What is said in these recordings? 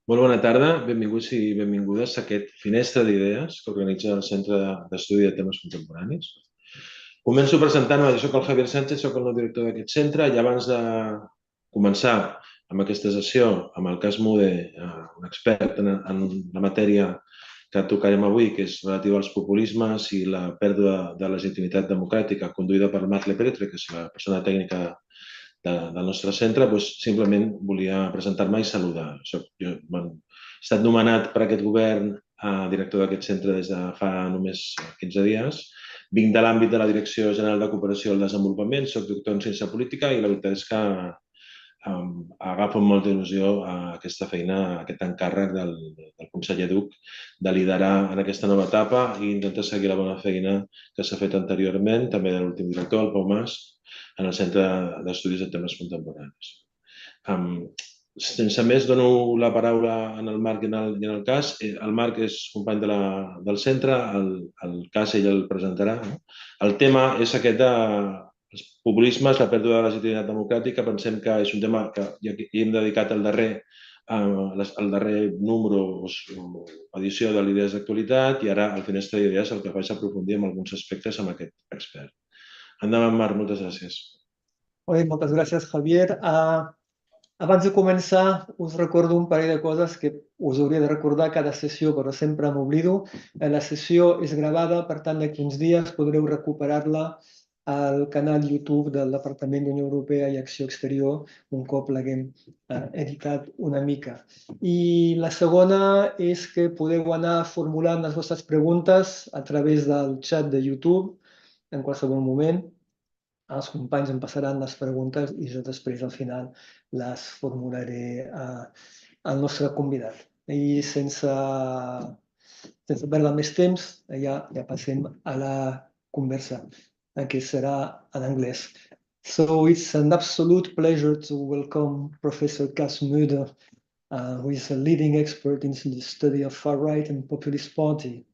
Molt bona tarda, benvinguts i benvingudes a aquest finestra d'idees que organitza el Centre d'Estudi de Temes Contemporanis. Començo presentant-me, jo soc el Javier Sánchez, soc el nou director d'aquest centre i abans de començar amb aquesta sessió amb el Cas Mudde, un expert en la matèria que tocarem avui, que és relativa als populismes i la pèrdua de legitimitat democràtica, conduïda per Marc Lepetre, que és la persona tècnica del nostre centre, doncs simplement volia presentar-me i saludar. Jo he estat nomenat per aquest govern director d'aquest centre des de fa només 15 dies. Vinc de l'àmbit de la Direcció General de Cooperació al Desenvolupament, soc doctor en Ciència Política i la veritat és que agafo amb molta il·lusió aquesta feina, aquest encàrrec del conseller Duc de liderar en aquesta nova etapa i intentar seguir la bona feina que s'ha fet anteriorment, també de l'últim director, el Pau Mas, en el Centre d'Estudis de Temes Contemporanis. Sense més, dono la paraula en el Marc i en el Cas. El Marc és company del centre, el Cas ell el presentarà. El tema és aquest dels populismes, la pèrdua de la legitimitat democràtica. Pensem que és un tema que hi hem dedicat el darrer número o edició de l'Idees d'Actualitat i ara al Finestra d'Idees el que faig és aprofundir en alguns aspectes amb aquest expert. Endavant, Marc, moltes gràcies. Moltes gràcies, Javier. Abans de començar, us recordo un parell de coses que us hauria de recordar cada sessió, però sempre m'oblido. La sessió és gravada, per tant, d'aquí uns dies podreu recuperar-la al canal YouTube del Departament d'Unió Europea i Acció Exterior, un cop l'haguem editat una mica. I la segona és que podeu anar formulant les vostres preguntes a través del xat de YouTube en qualsevol moment. Els companys em passaran les preguntes i jo després, al final, les formularé al nostre convidat. I sense perdre més temps, ja passem a la conversa, que serà en anglès. So it's an absolute pleasure to welcome Professor Cas Mudde, who is a leading expert in the study of far-right and populist party.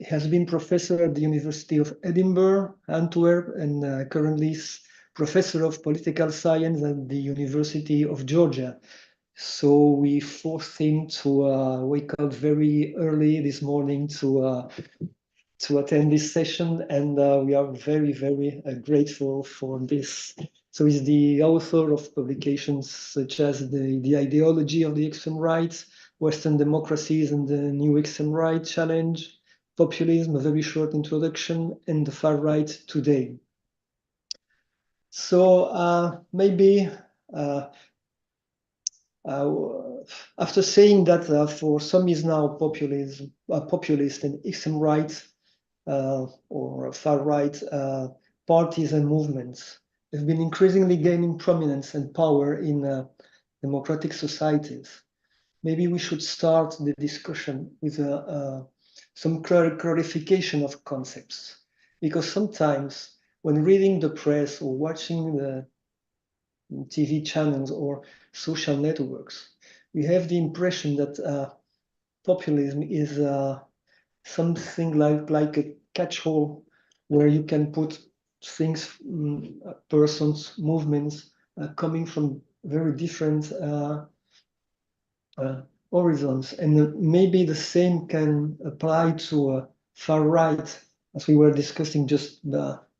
He has been professor at the University of Edinburgh, Antwerp, and currently is professor of political science at the University of Geòrgia. So we forced him to wake up very early this morning to attend this session, and we are very, very grateful for this. So he's the author of publications such as the Ideology of the Extreme Right, Western Democracies and the New Extreme Right Challenge, Populism, a very short introduction, and the far right today. So maybe after saying that for some is now populist and extreme right or far right parties and movements have been increasingly gaining prominence and power in democratic societies, maybe we should start the discussion with some clarification of concepts, because sometimes when reading the press or watching the TV channels or social networks, we have the impression that populism is something like a catch-all where you can put things, persons, movements coming from very different horizons, and maybe the same can apply to far right, as we were discussing just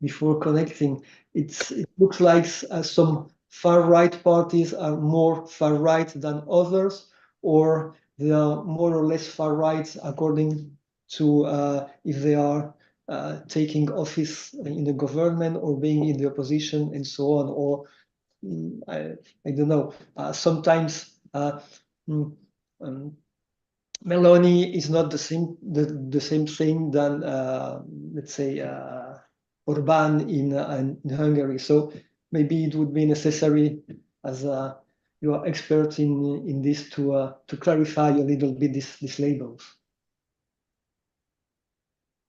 before connecting. It looks like some far right parties are more far right than others, or they are more or less far right according to if they are taking office in the government or being in the opposition and so on, or I don't know. Sometimes Meloni is not the same thing than let's say Orbán in Hungary. So maybe it would be necessary, as you are experts in this, to clarify a little bit these labels.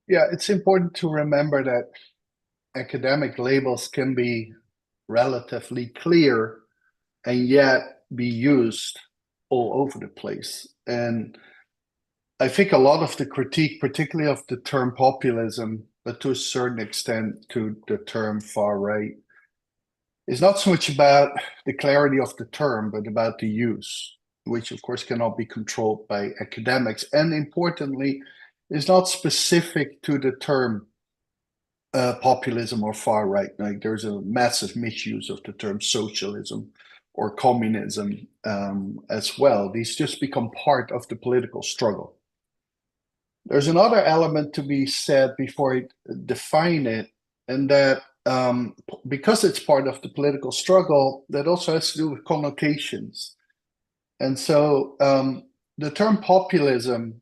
Yeah, it's important to remember that academic labels can be relatively clear and yet be used all over the place. And I think a lot of the critique, particularly of the term populism, but to a certain extent to the term far right, is not so much about the clarity of the term, but about the use. which of course cannot be controlled by academics, and importantly, is not specific to the term populism or far right. Like there's a massive misuse of the term socialism or communism as well. These just become part of the political struggle. There's another element to be said before I define it, and that because it's part of the political struggle, that also has to do with connotations. And so the term populism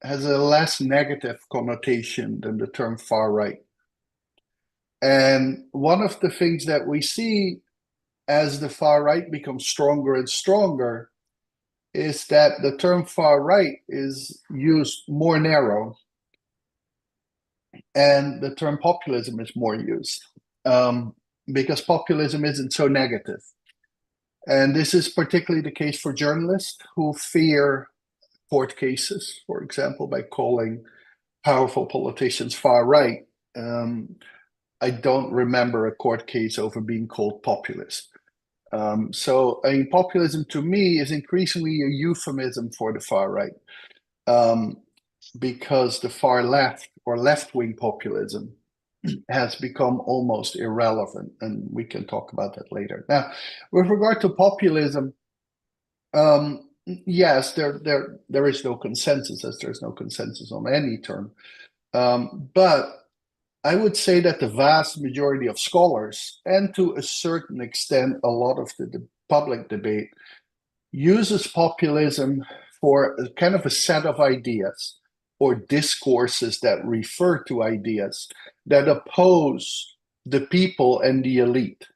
has a less negative connotation than the term far right. And one of the things that we see as the far right becomes stronger and stronger is that the term far right is used more narrow, and the term populism is more used because populism isn't so negative. And this is particularly the case for journalists who fear court cases, for example, by calling powerful politicians far right. I don't remember a court case over being called populist. So I mean, populism to me is increasingly a euphemism for the far right, because the far left or left-wing populism has become almost irrelevant, and we can talk about that later. Now, with regard to populism, yes, there is no consensus, as there's no consensus on any term, but I would say that the vast majority of scholars, and to a certain extent a lot of the public debate, uses populism for a kind of a set of ideas or discourses that refer to ideas that oppose the people and the elite,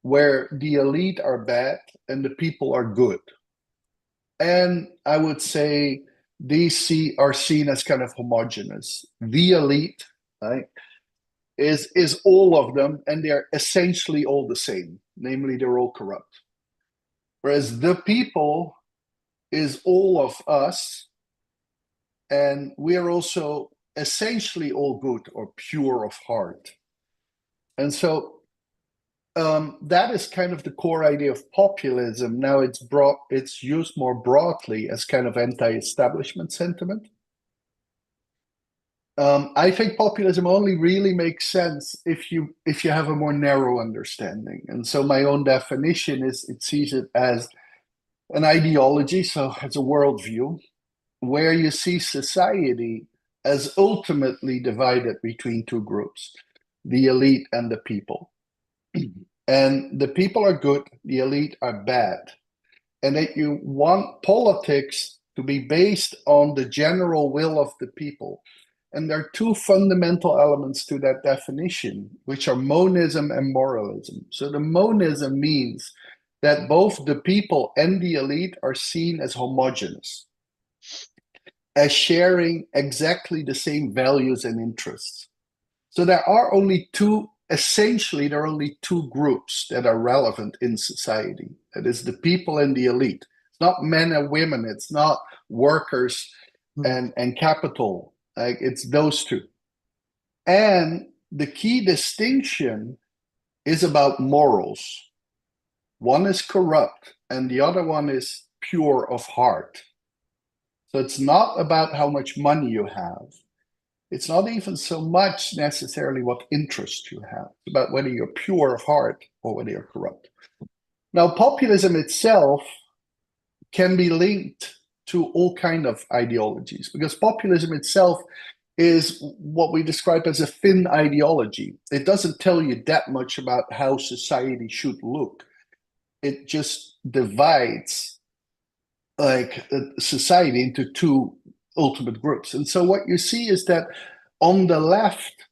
where the elite are bad and the people are good. And I would say these are seen as kind of homogeneous. The elite, right, is all of them, and they're essentially all the same. Namely, they're all corrupt. Whereas the people is all of us, and we are also essentially all good or pure of heart. And so that is kind of the core idea of populism. Now it's used more broadly as kind of anti-establishment sentiment. I think populism only really makes sense if you have a more narrow understanding. And so my own definition is it sees it as an ideology, so it's a worldview, where you see society as ultimately divided between two groups, the elite and the people. And the people are good, the elite are bad. And that you want politics to be based on the general will of the people. And there are two fundamental elements to that definition, which are monism and moralism. So the monism means that both the people and the elite are seen as homogeneous, as sharing exactly the same values and interests. So there are only two groups that are relevant in society. That is the people and the elite. It's not men and women, it's not workers and capital. Like, it's those two. And the key distinction is about morals. One is corrupt and the other one is pure of heart. So it's not about how much money you have. It's not even so much necessarily what interest you have. It's about whether you're pure of heart or whether you're corrupt. Now, populism itself can be linked to all kinds of ideologies, because populism itself is what we describe as a thin ideology. It doesn't tell you that much about how society should look. It just divides society into two ultimate groups. And so what you see is that on the left,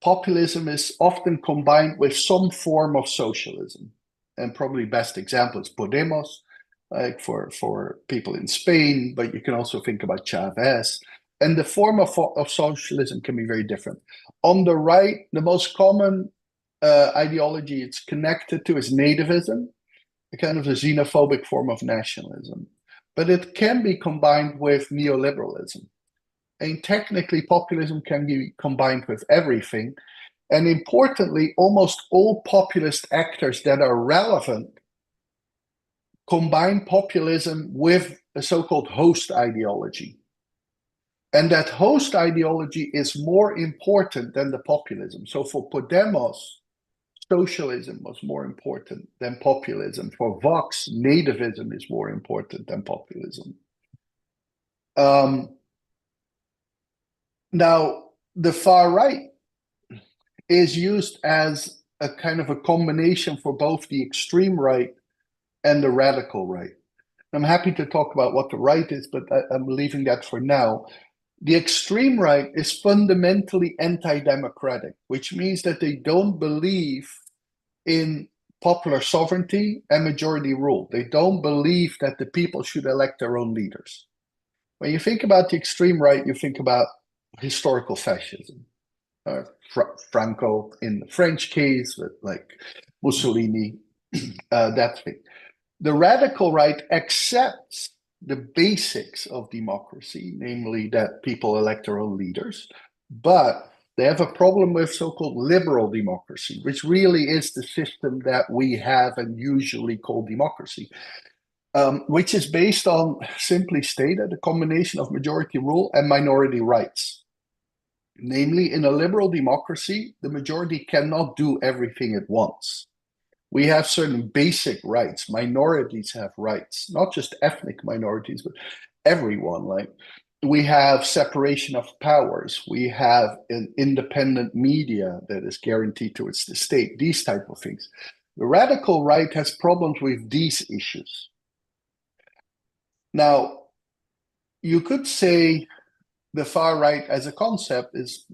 populism is often combined with some form of socialism. And probably best example is Podemos, like for people in Spain, but you can also think about Chavez. And the form of socialism can be very different. On the right, the most common ideology it's connected to is nativism, a kind of a xenophobic form of nationalism. But it can be combined with neoliberalism. And technically, populism can be combined with everything. And importantly, almost all populist actors that are relevant combine populism with a so-called host ideology. And that host ideology is more important than the populism. So for Podemos, socialism was more important than populism. For Vox, nativism is more important than populism. Now, the far right is used as a kind of a combination for both the extreme right and the radical right. I'm happy to talk about what the right is, but I'm leaving that for now. The extreme right is fundamentally anti-democratic, which means that they don't believe in popular sovereignty and majority rule. They don't believe that the people should elect their own leaders. When you think about the extreme right, you think about historical fascism. Franco in the French case, with like Mussolini, that thing. The radical right accepts the basics of democracy, namely that people elect their own leaders, but they have a problem with so-called liberal democracy, which really is the system that we have and usually call democracy, which is based on, simply stated, a combination of majority rule and minority rights. Namely, in a liberal democracy, the majority cannot do everything at once. We have certain basic rights. Minorities have rights, not just ethnic minorities, but everyone. Like, we have separation of powers. We have an independent media that is guaranteed towards the state, these type of things. The radical right has problems with these issues. Now, you could say the far right as a concept was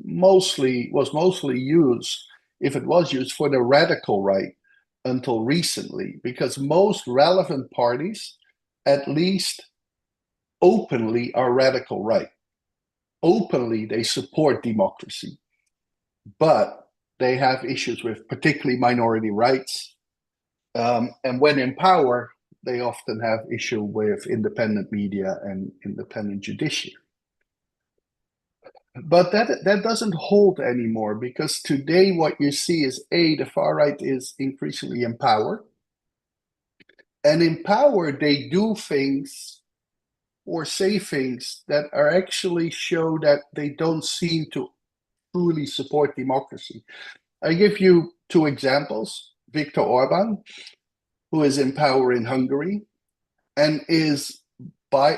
mostly used, if it was used, for the radical right until recently, because most relevant parties, at least openly, are radical right. Openly, they support democracy, but they have issues with particularly minority rights. And when in power, they often have issue with independent media and independent judiciary. But that doesn't hold anymore, because today what you see is, A, the far right is increasingly in power. And in power, they do things or say things that are actually show that they don't seem to truly support democracy. I give you two examples. Viktor Orban, who is in power in Hungary and has by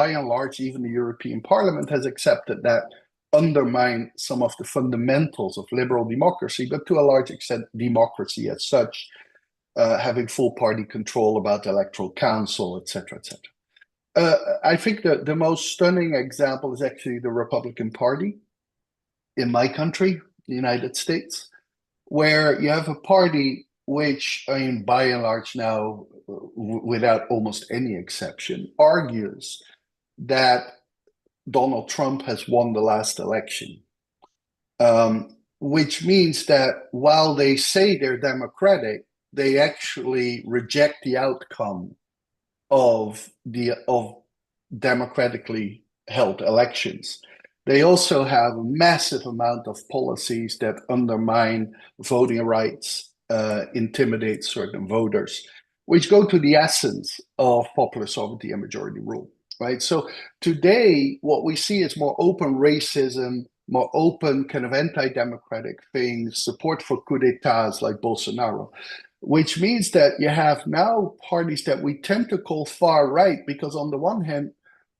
and large, even the European Parliament has accepted that undermine some of the fundamentals of liberal democracy, but to a large extent, democracy as such, having full party control about the electoral council, etc., etc. I think that the most stunning example is actually the Republican Party in my country, the United States, where you have a party which, I mean, by and large now, without almost any exception, argues that Donald Trump has won the last election, which means that while they say they're democratic, they actually reject the outcome of democratically held elections. They also have a massive amount of policies that undermine voting rights, intimidate certain voters, which go to the essence of popular sovereignty and majority rule. Right. So today, what we see is more open racism, more open kind of anti-democratic things, support for coup d'etats like Bolsonaro, which means that you have now parties that we tend to call far right, because on the one hand,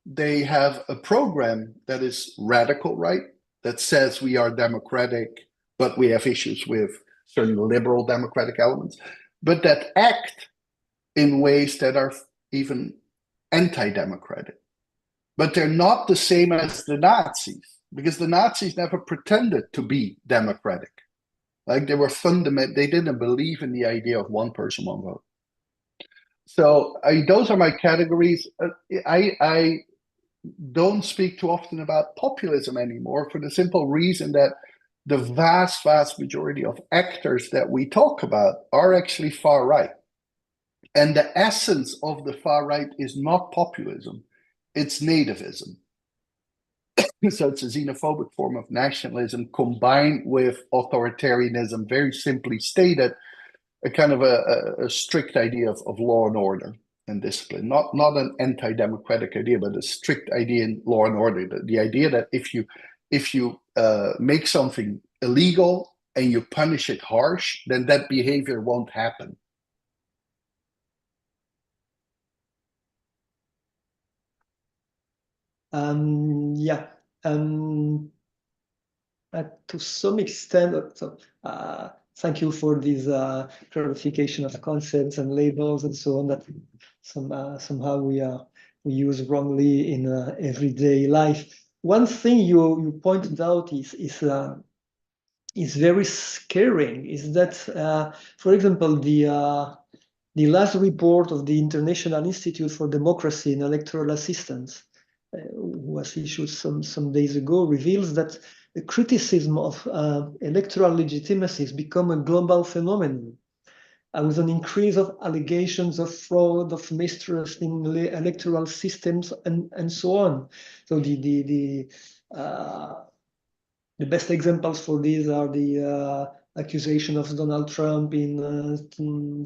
they have a program that is radical right, that says we are democratic, but we have issues with certain liberal democratic elements, but that act in ways that are even anti-democratic. But they're not the same as the Nazis, because the Nazis never pretended to be democratic. Like, they were they didn't believe in the idea of one person, one vote. So those are my categories. I don't speak too often about populism anymore, for the simple reason that the vast majority of actors that we talk about are actually far right. And the essence of the far right is not populism, it's nativism. So it's a xenophobic form of nationalism combined with authoritarianism, very simply stated, a kind of a strict idea of law and order. and discipline. Not an anti-democratic idea, but a strict idea in law and order. The idea that if you make something illegal and you punish it harsh, then that behavior won't happen. Yeah. To some extent, thank you for this clarification of concepts and labels and so on that somehow we use wrongly in everyday life. One thing you pointed out is very scaring. Is that, for example, the last report of the International Institute for Democracy and Electoral Assistance, was issued some days ago, reveals that the criticism of electoral legitimacy has become a global phenomenon, with an increase of allegations of fraud, of mistrust in electoral systems, and so on. So the best examples for these are the accusation of Donald Trump in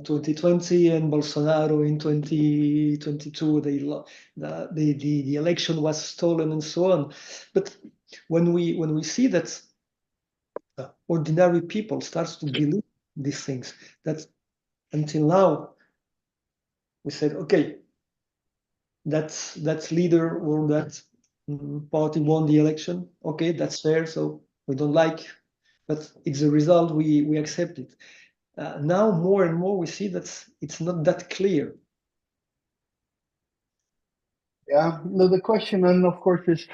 2020 and Bolsonaro in 2022. The election was stolen and so on. But when we see that ordinary people starts to believe these things, that until now we said, okay, that leader or that party won the election. Okay, that's fair. So we don't like, but it's a result. We accept it. Now more and more we see that it's not that clear. Yeah, no, the question, and of course, is,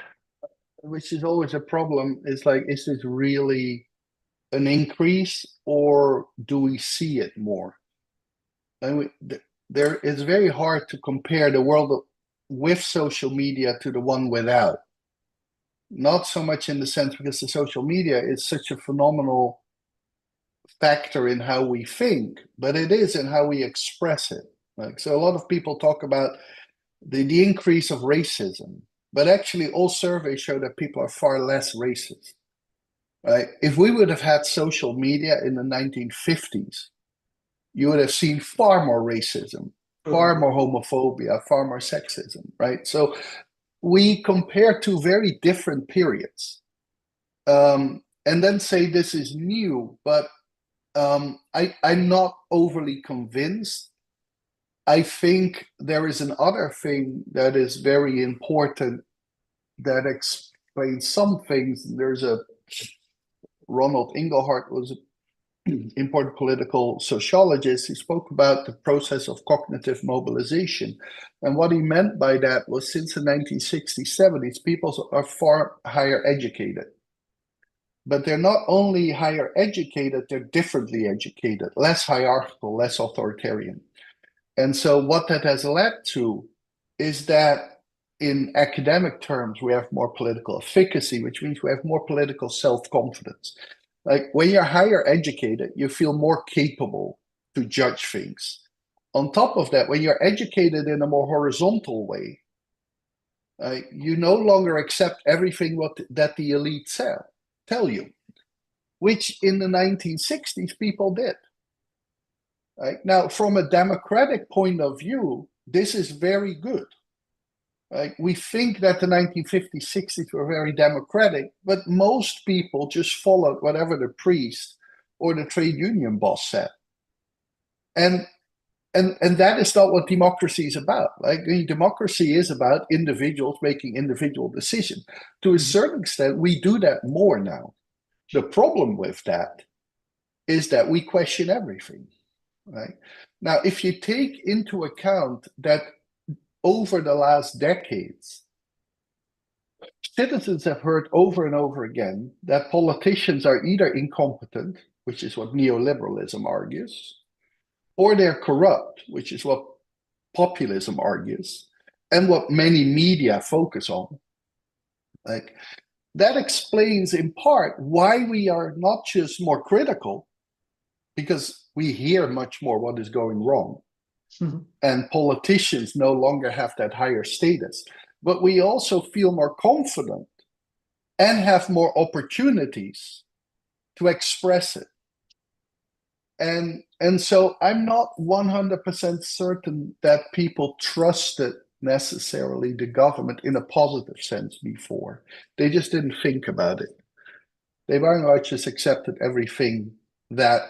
which is always a problem, is like, is this really an increase, or do we see it more? And it's very hard to compare the world with social media to the one without. Not so much in the sense because the social media is such a phenomenal factor in how we think, but it is in how we express it. Like, so a lot of people talk about the increase of racism, but actually all surveys show that people are far less racist. Right? If we would have had social media in the 1950s, you would have seen far more racism, far more homophobia, far more sexism, right? So we compare two very different periods, and then say this is new, but I'm not overly convinced. I think there is another thing that is very important that explains some things. There's a Ronald Inglehart was an important political sociologist. He spoke about the process of cognitive mobilization. And what he meant by that was, since the 1960s, 70s, people are far higher educated. But they're not only higher educated, they're differently educated, less hierarchical, less authoritarian. And so what that has led to is that in academic terms, we have more political efficacy, which means we have more political self-confidence. Like, when you're higher educated, you feel more capable to judge things. On top of that, when you're educated in a more horizontal way, you no longer accept everything that the elite tell you, which in the 1960s people did. Right? Now, from a democratic point of view, this is very good. Right? We think that the 1950s, 60s were very democratic, but most people just followed whatever the priest or the trade union boss said. And that is not what democracy is about. Like, democracy is about individuals making individual decisions. To a certain extent, we do that more now. The problem with that is that we question everything. Right? Now, if you take into account that over the last decades, citizens have heard over and over again that politicians are either incompetent, which is what neoliberalism argues, or they're corrupt, which is what populism argues, and what many media focus on. Like, that explains in part why we are not just more critical, because we hear much more what is going wrong. Mm-hmm. And politicians no longer have that higher status, but we also feel more confident and have more opportunities to express it. And so I'm not 100% certain that people trusted necessarily the government in a positive sense before. They just didn't think about it. They very much just accepted everything that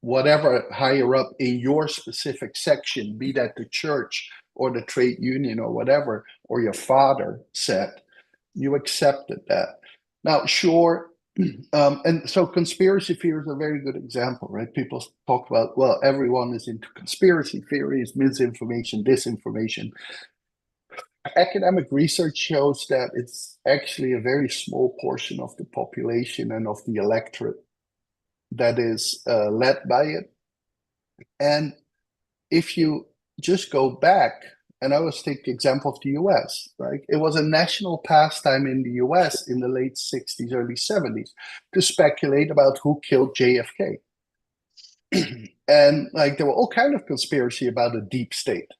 whatever higher up in your specific section, be that the church or the trade union or whatever, or your father said, you accepted that. Now, sure, and so conspiracy theory is a very good example, right? People talk about, well, everyone is into conspiracy theories, misinformation, disinformation. Academic research shows that it's actually a very small portion of the population and of the electorate that is led by it. And if you just go back, and I always take the example of the US, right? It was a national pastime in the US in the late 60s, early 70s to speculate about who killed JFK. And like there were all kinds of conspiracy about a deep state.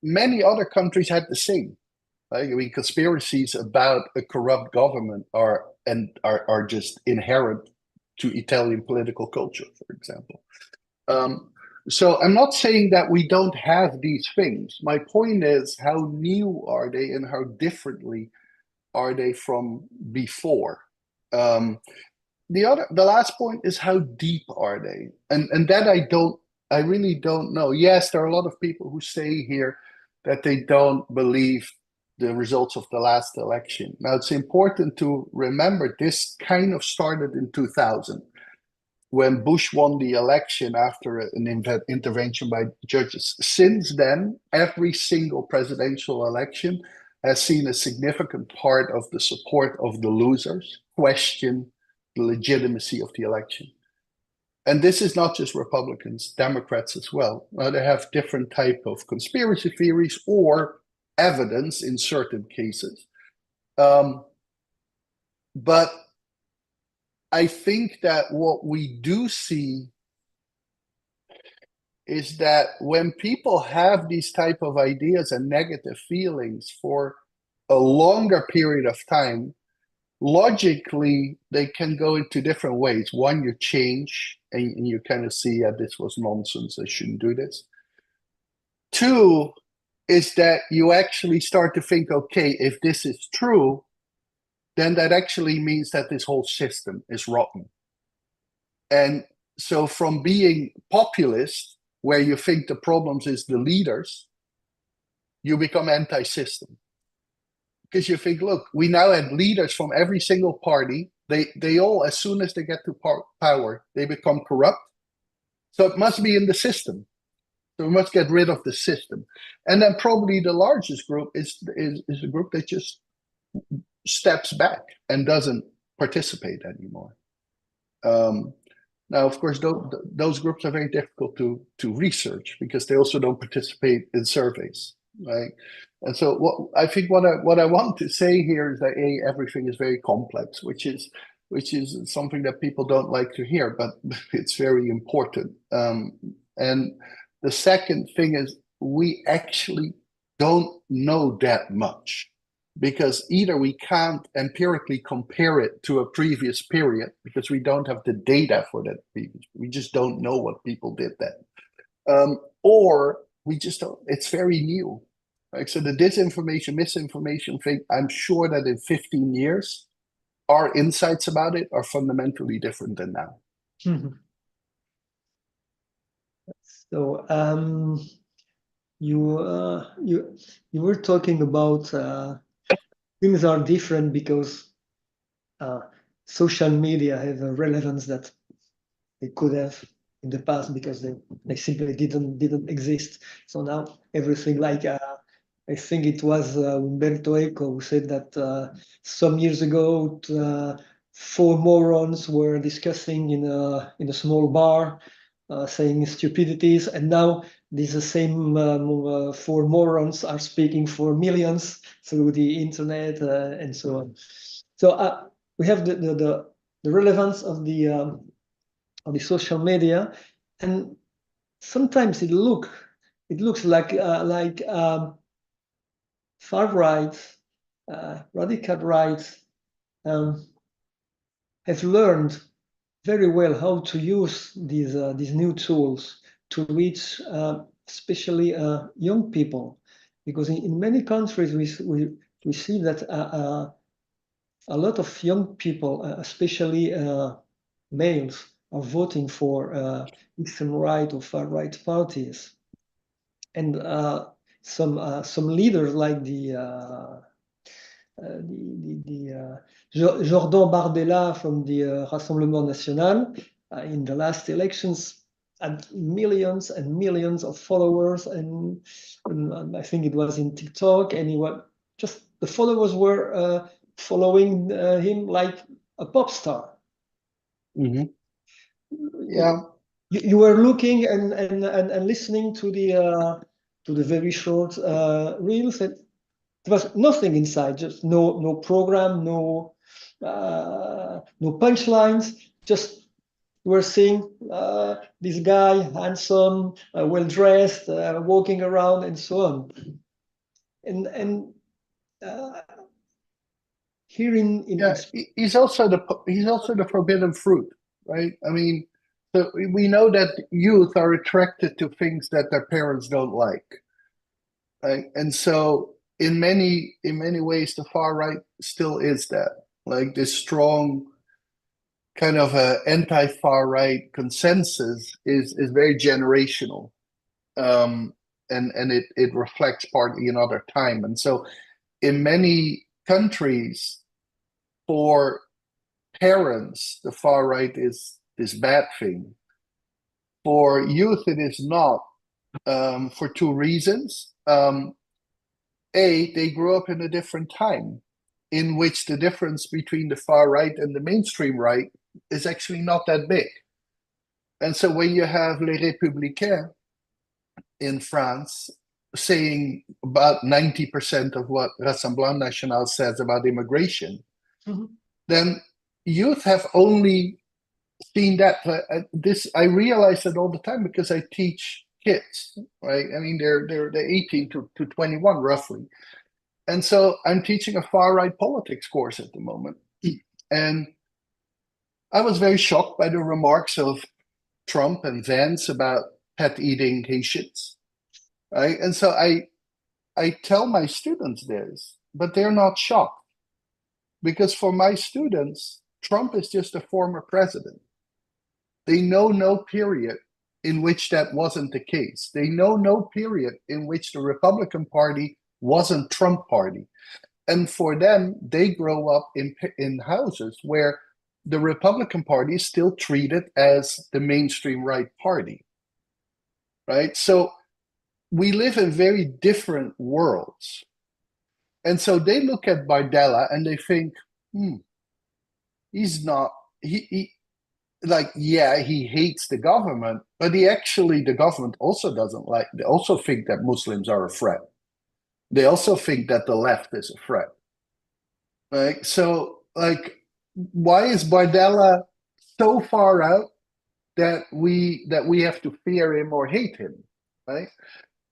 Many other countries had the same. Right? I mean, conspiracies about a corrupt government are just inherent to Italian political culture, for example. So I'm not saying that we don't have these things. My point is, how new are they and how differently are they from before? The last point is, how deep are they? And that I really don't know. Yes, there are a lot of people who say here that they don't believe the results of the last election. Now, it's important to remember this kind of started in 2000. When Bush won the election after an intervention by judges. Since then, every single presidential election has seen a significant part of the support of the losers question the legitimacy of the election. And this is not just Republicans, Democrats as well. They have different type of conspiracy theories or evidence in certain cases. But I think that what we do see is that when people have these type of ideas and negative feelings for a longer period of time, logically, they can go into different ways. One, you change and you kind of see that this was nonsense, I shouldn't do this. Two, is that you actually start to think, okay, if this is true, then that actually means that this whole system is rotten. And so from being populist, where you think the problems is the leaders, you become anti-system. Because you think, look, we now have leaders from every single party. They all, as soon as they get to power, they become corrupt. So it must be in the system. So we must get rid of the system. And then probably the largest group is a group that just steps back and doesn't participate anymore. Now, of course, those groups are very difficult to research because they also don't participate in surveys, right? And so what I want to say here is that everything is very complex, which is something that people don't like to hear, but it's very important. And the second thing is we actually don't know that much, because either we can't empirically compare it to a previous period because we don't have the data for that previous. We just don't know what people did then. Or we just don't, it's very new. Right? So the disinformation, misinformation thing, I'm sure that in 15 years, our insights about it are fundamentally different than now. Mm-hmm. So you were talking about things are different because social media have a relevance that they could have in the past because they simply didn't exist. So now everything, like I think it was Umberto Eco who said that some years ago 4 morons were discussing in a small bar saying stupidities, and now these same 4 morons are speaking for millions through the internet and so on. So we have the relevance of the social media, and sometimes it looks like far right, radical right have learned very well how to use these new tools to reach especially young people, because in many countries we see that a lot of young people, especially males, are voting for extreme right or far right parties, and some leaders like Jordan Bardella from the Rassemblement National in the last elections had millions and millions of followers, and I think it was in TikTok, and the followers were following him like a pop star. Mm-hmm. Yeah. You were looking and listening to the very short reels, and there was nothing inside, just no program, no punchlines. Just you were seeing this guy, handsome, well dressed, walking around, and so on. And here in he's also the forbidden fruit, right? I mean, so we know that youth are attracted to things that their parents don't like, right? And so in many ways, the far right still is that, like this strong kind of anti-far right consensus is very generational, and it reflects partly another time. And so in many countries, for parents, the far right is this bad thing. For youth, it is not, for two reasons. They grew up in a different time in which the difference between the far right and the mainstream right is actually not that big. And so when you have Les Républicains in France saying about 90% of what Rassemblement National says about immigration, then youth have only seen that. I realize that all the time because I teach kids, right? I mean, they're 18 to 21 roughly. And so I'm teaching a far right politics course at the moment. And I was very shocked by the remarks of Trump and Vance about pet eating Haitians, right? And so I tell my students this, but they're not shocked, because for my students, Trump is just a former president. They know no period in which that wasn't the case. They know no period in which the Republican Party wasn't Trump Party. And for them, they grow up in houses where the Republican Party is still treated as the mainstream right party, right? So we live in very different worlds. And so they look at Bardella and they think, he's not, he hates the government, but the government also doesn't like, they also think that Muslims are a threat. They also think that the left is a threat. Right? So, why is Bardella so far out that we have to fear him or hate him, right?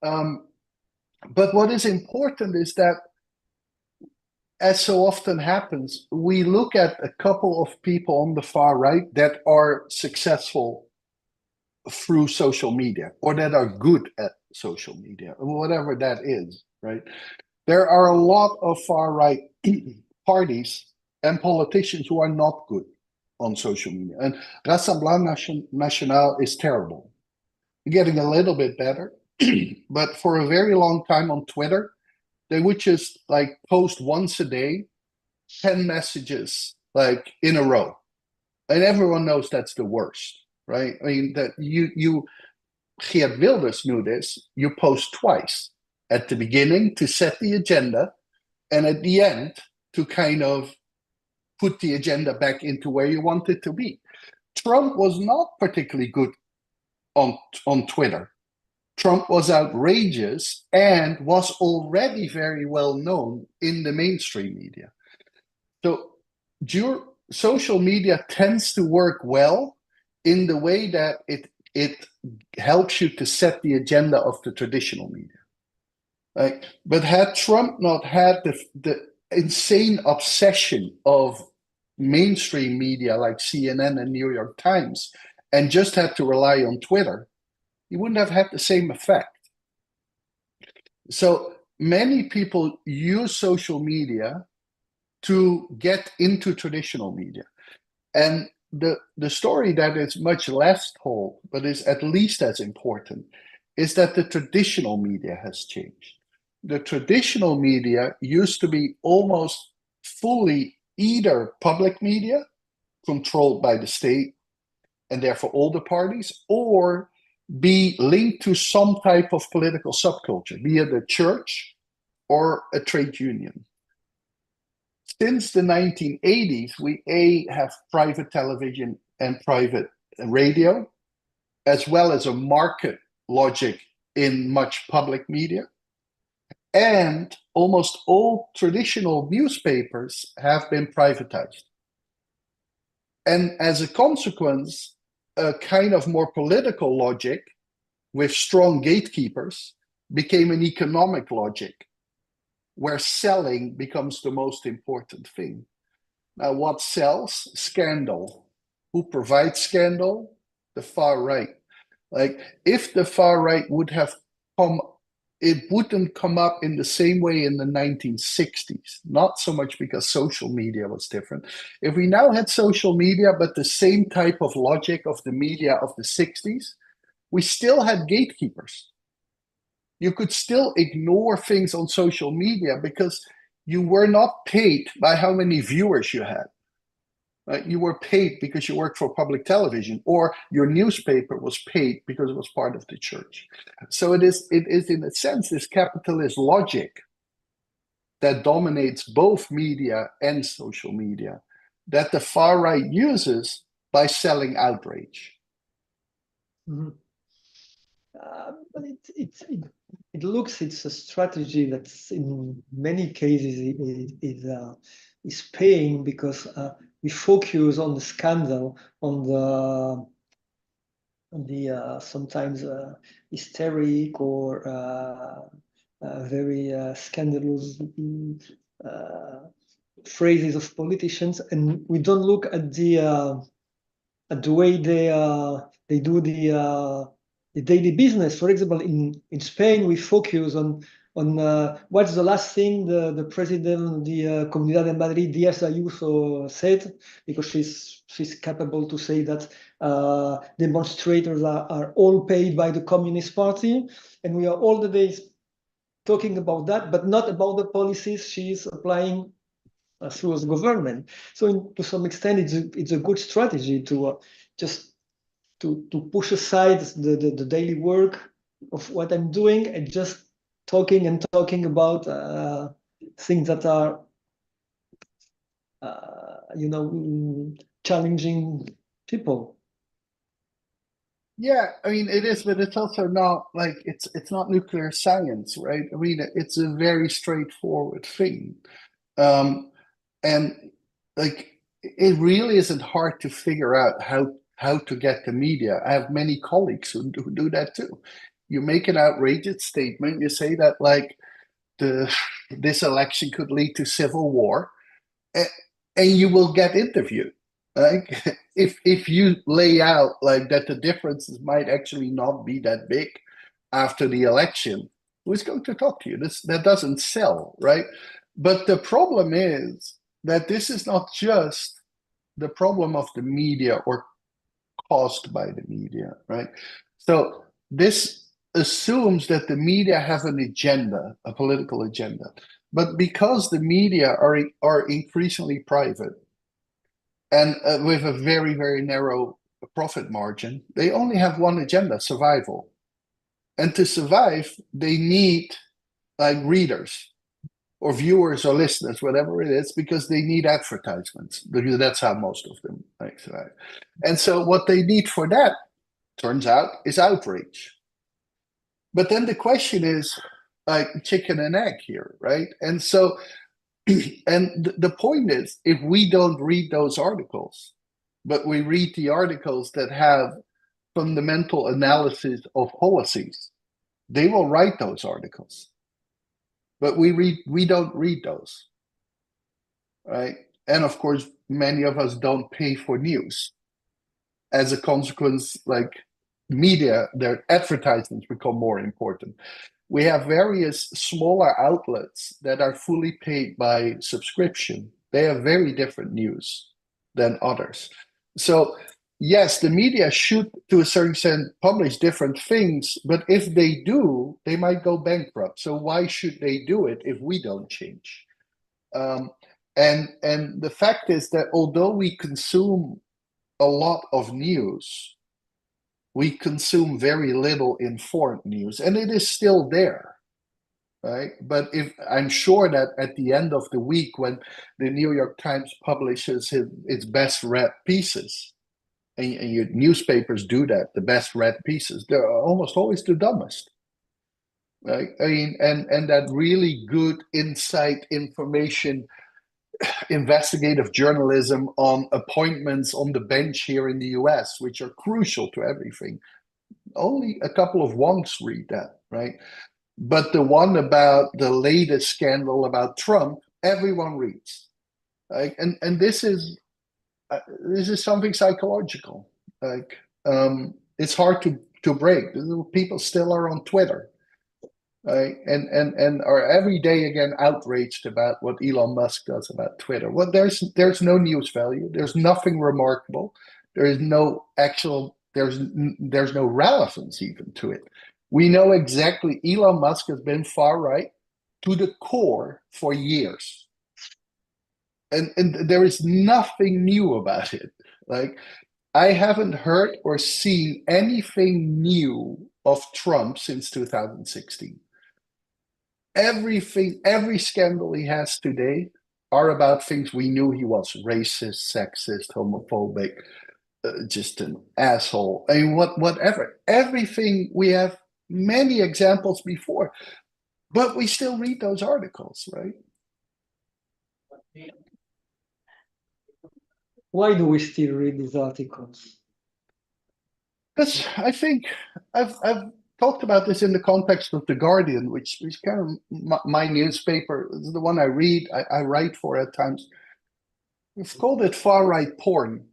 But what is important is that, as so often happens, we look at a couple of people on the far right that are successful through social media, or that are good at social media, whatever that is, right? There are a lot of far right parties and politicians who are not good on social media. And Rassemblement National is terrible. Getting a little bit better, but for a very long time on Twitter, they would just post once a day, 10 messages in a row. And everyone knows that's the worst, right? I mean, that Geert Wilders knew this, you post twice. At the beginning to set the agenda, and at the end to kind of put the agenda back into where you want it to be. Trump was not particularly good on Twitter. Trump was outrageous and was already very well known in the mainstream media. So social media tends to work well in the way that it helps you to set the agenda of the traditional media. Right? But had Trump not had the insane obsession of mainstream media like CNN and New York Times and just had to rely on Twitter, you wouldn't have had the same effect. So many people use social media to get into traditional media. And the story that is much less told, but is at least as important, is that the traditional media has changed. The traditional media used to be almost fully either public media, controlled by the state, and therefore all the parties, or be linked to some type of political subculture, be it a church or a trade union. Since the 1980s, we have private television and private radio, as well as a market logic in much public media. And almost all traditional newspapers have been privatized. And as a consequence, a kind of more political logic with strong gatekeepers became an economic logic, where selling becomes the most important thing. Now, what sells? Scandal. Who provides scandal? The far right. Like, if the far right would have come, it wouldn't come up in the same way in the 1960s. Not so much because social media was different. If we now had social media, but the same type of logic of the media of the 60s, we still had gatekeepers. You could still ignore things on social media because you were not paid by how many viewers you had. Right? You were paid because you worked for public television, or your newspaper was paid because it was part of the church. So it is in a sense this capitalist logic that dominates both media and social media that the far right uses by selling outrage. Mm-hmm. But it looks, it's a strategy that's in many cases is paying, because we focus on the scandal, on the sometimes hysteric or very scandalous phrases of politicians, and we don't look at the way they do the daily business. For example, in Spain, we focus on what's the last thing the president of the Comunidad de Madrid, Díaz Ayuso, said, because she's capable to say that demonstrators are all paid by the Communist Party, and we are all the days talking about that, but not about the policies she's applying through the government. So to some extent, it's a good strategy to just to push aside the daily work of what I'm doing and just talking about things that are challenging people. Yeah, I mean, it is, but it's also not like it's not nuclear science, right? I mean, it's a very straightforward thing. And like, it really isn't hard to figure out how to get the media. I have many colleagues who do that too. You make an outrageous statement, you say that like this election could lead to civil war, and you will get interviewed. Like, if you lay out like that the differences might actually not be that big after the election, who's going to talk to you? That doesn't sell, right? But the problem is that this is not just the problem of the media or caused by the media, right? So this assumes that the media have an agenda, a political agenda. But because the media are increasingly private and with a very, very narrow profit margin, they only have one agenda: survival. And to survive, they need like readers or viewers or listeners, whatever it is, because they need advertisements. Because that's how most of them like survive. And so what they need for that, turns out, is outrage. But then the question is like chicken and egg here, right? And so, and the point is, if we don't read those articles, but we read the articles that have fundamental analysis of policies, they will write those articles. But we don't read those, right? And of course, many of us don't pay for news. As a consequence, like media, their advertisements become more important. We have various smaller outlets that are fully paid by subscription. They have very different news than others. So yes, the media should, to a certain extent, publish different things, but if they do, they might go bankrupt. So why should they do it if we don't change? And the fact is that although we consume a lot of news, we consume very little informed news, and it is still there, right? But if I'm sure that at the end of the week, when the New York Times publishes its best read pieces, and your newspapers do that, the best read pieces, they're almost always the dumbest, right? I mean, and that really good insight information, investigative journalism on appointments on the bench here in the US, which are crucial to everything. Only a couple of wonks read that, right? But the one about the latest scandal about Trump, everyone reads. Like, and this is something psychological. Like, it's hard to break. People still are on Twitter, right? And are every day again outraged about what Elon Musk does about Twitter. Well, there's no news value. There's nothing remarkable. There is no actual. There's no relevance even to it. We know exactly Elon Musk has been far right to the core for years. And there is nothing new about it. Like, I haven't heard or seen anything new of Trump since 2016. Every scandal he has today are about things we knew he was: racist, sexist, homophobic, just an asshole. I mean, whatever. Everything, we have many examples before, but we still read those articles, right? Why do we still read these articles? Because I think I've talked about this in the context of The Guardian, which is kind of my newspaper. It's the one I read, I write for at times. We've called it far-right porn.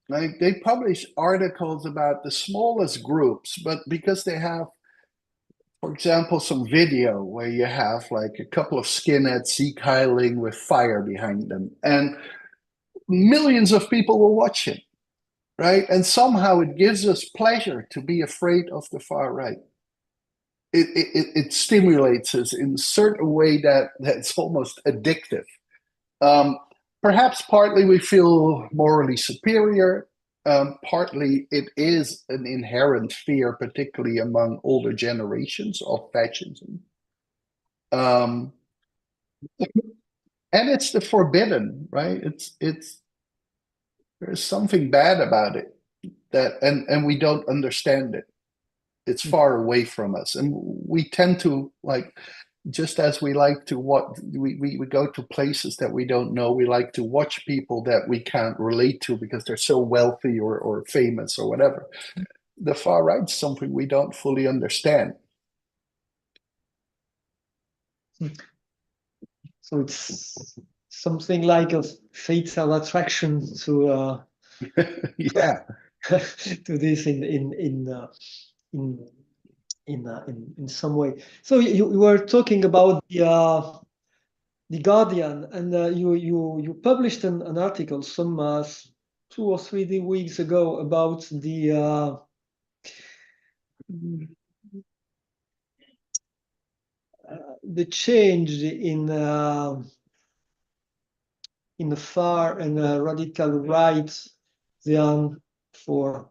Like, they publish articles about the smallest groups, but because they have, for example, some video where you have like a couple of skinheads sea-kyling with fire behind them, and millions of people will watch it, right? And somehow it gives us pleasure to be afraid of the far right. It stimulates us in a certain way that's almost addictive. Perhaps partly we feel morally superior. Partly it is an inherent fear, particularly among older generations, of fascism. And it's the forbidden, right? There's something bad about it, and we don't understand it. It's far away from us, and we tend to, like, just as we like to we go to places that we don't know, we like to watch people that we can't relate to because they're so wealthy or famous or whatever. The far right is something we don't fully understand. So it's something like a fatal attraction to yeah, to this in some way. So you were talking about the Guardian, and you published an article some 2 or 3 weeks ago about the change in the far and radical right. They are for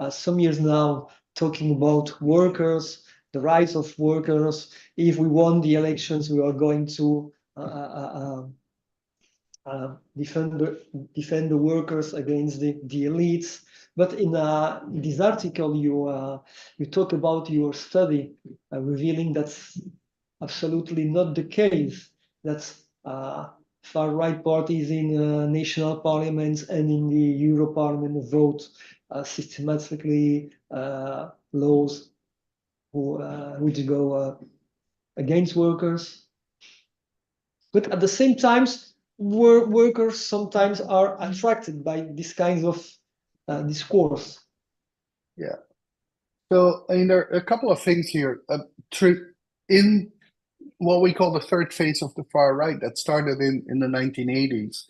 some years now talking about workers, the rights of workers. If we won the elections, we are going to defend the workers against the elites. But in this article, you talk about your study, revealing that's absolutely not the case. That's far-right parties in national parliaments and in the Euro Parliament vote systematically laws which go against workers. But at the same time, workers sometimes are attracted by these kinds of discourse. Yeah. So, I mean, there are a couple of things here. In what we call the third phase of the far right that started in the 1980s.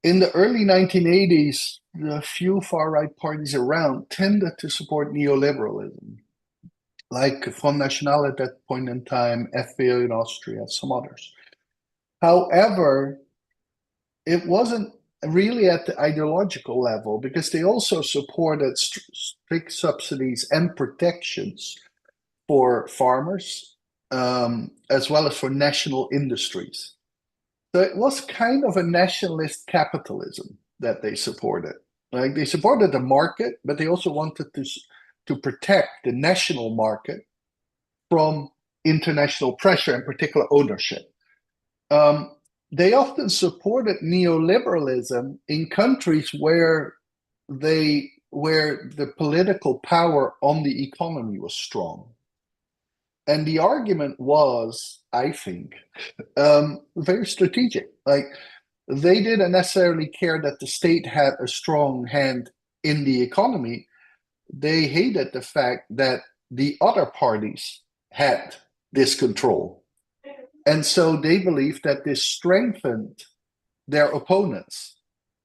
In the early 1980s, the few far right parties around tended to support neoliberalism, like Front National at that point in time, FPÖ in Austria, some others. However, it wasn't really at the ideological level because they also supported strict subsidies and protections for farmers, as well as for national industries. So it was kind of a nationalist capitalism that they supported. Like they supported the market, but they also wanted to protect the national market from international pressure, in particular ownership. They often supported neoliberalism in countries where the political power on the economy was strong. And the argument was, I think, very strategic. Like they didn't necessarily care that the state had a strong hand in the economy. They hated the fact that the other parties had this control. And so they believed that this strengthened their opponents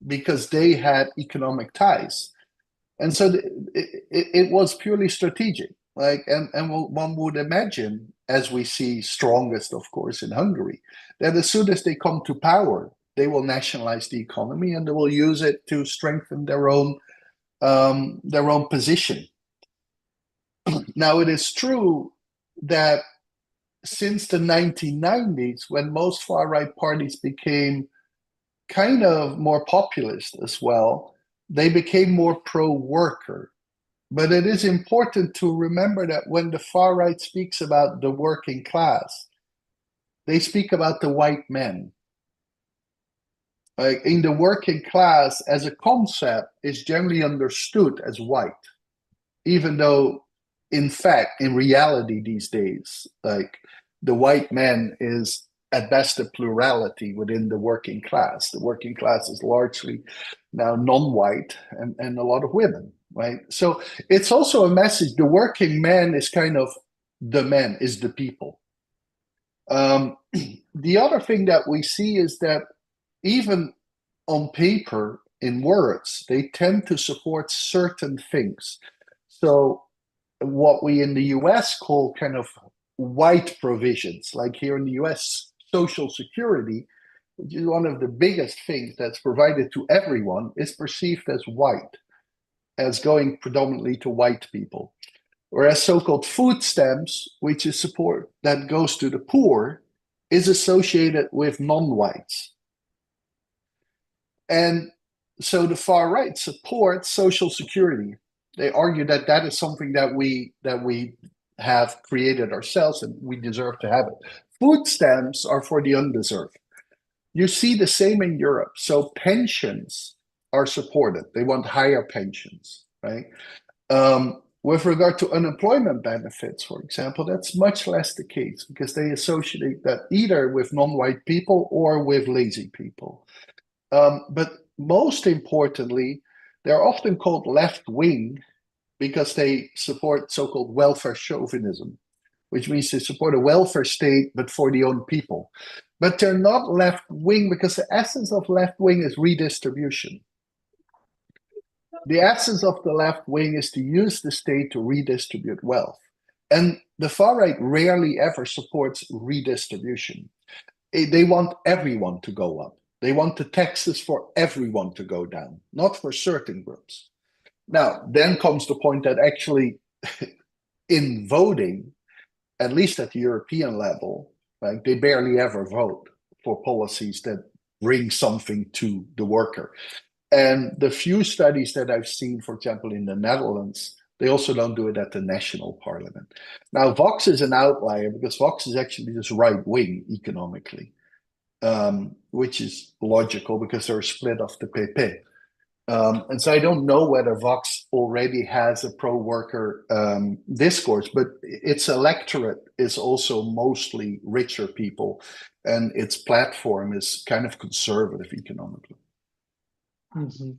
because they had economic ties. And so it was purely strategic. Like, and one would imagine, as we see strongest, of course, in Hungary, that as soon as they come to power, they will nationalize the economy and they will use it to strengthen their own position. Now, it is true that since the 1990s, when most far-right parties became kind of more populist as well, they became more pro-worker. But it is important to remember that when the far right speaks about the working class, they speak about the white men. Like in the working class as a concept is generally understood as white, even though in fact, in reality these days, like the white man is at best a plurality within the working class. The working class is largely now non-white and a lot of women. Right. So it's also a message. The working man is kind of the man, is the people. The other thing that we see is that even on paper, in words, they tend to support certain things. So what we in the US call kind of white provisions, like here in the US, Social Security, which is one of the biggest things that's provided to everyone, is perceived as white, as going predominantly to white people. Whereas so-called food stamps, which is support that goes to the poor, is associated with non-whites. And so the far right supports Social Security. They argue that that is something that we have created ourselves and we deserve to have it. Food stamps are for the undeserved. You see the same in Europe. So pensions are supported. They want higher pensions, right? With regard to unemployment benefits, for example, that's much less the case because they associate that either with non-white people or with lazy people. But most importantly, they're often called left-wing because they support so-called welfare chauvinism, which means they support a welfare state, but for the own people. But they're not left-wing because the essence of left-wing is redistribution. The essence of the left wing is to use the state to redistribute wealth. And the far right rarely ever supports redistribution. They want everyone to go up. They want the taxes for everyone to go down, not for certain groups. Now, then comes the point that actually in voting, at least at the European level, like they barely ever vote for policies that bring something to the worker. And the few studies that I've seen, for example, in the Netherlands, they also don't do it at the national parliament. Now, Vox is an outlier because Vox is actually just right-wing economically, which is logical because they're a split of the PP. And so I don't know whether Vox already has a pro-worker discourse, but its electorate is also mostly richer people, and its platform is kind of conservative economically. Mhm.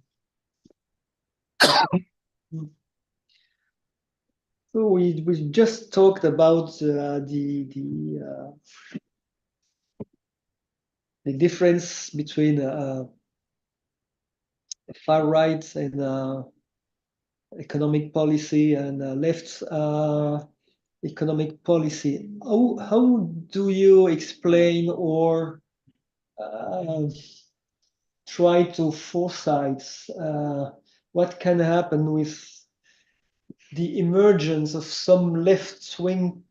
So we just talked about the difference between far right and economic policy and left economic policy. How do you explain or try to foresight what can happen with the emergence of some left-wing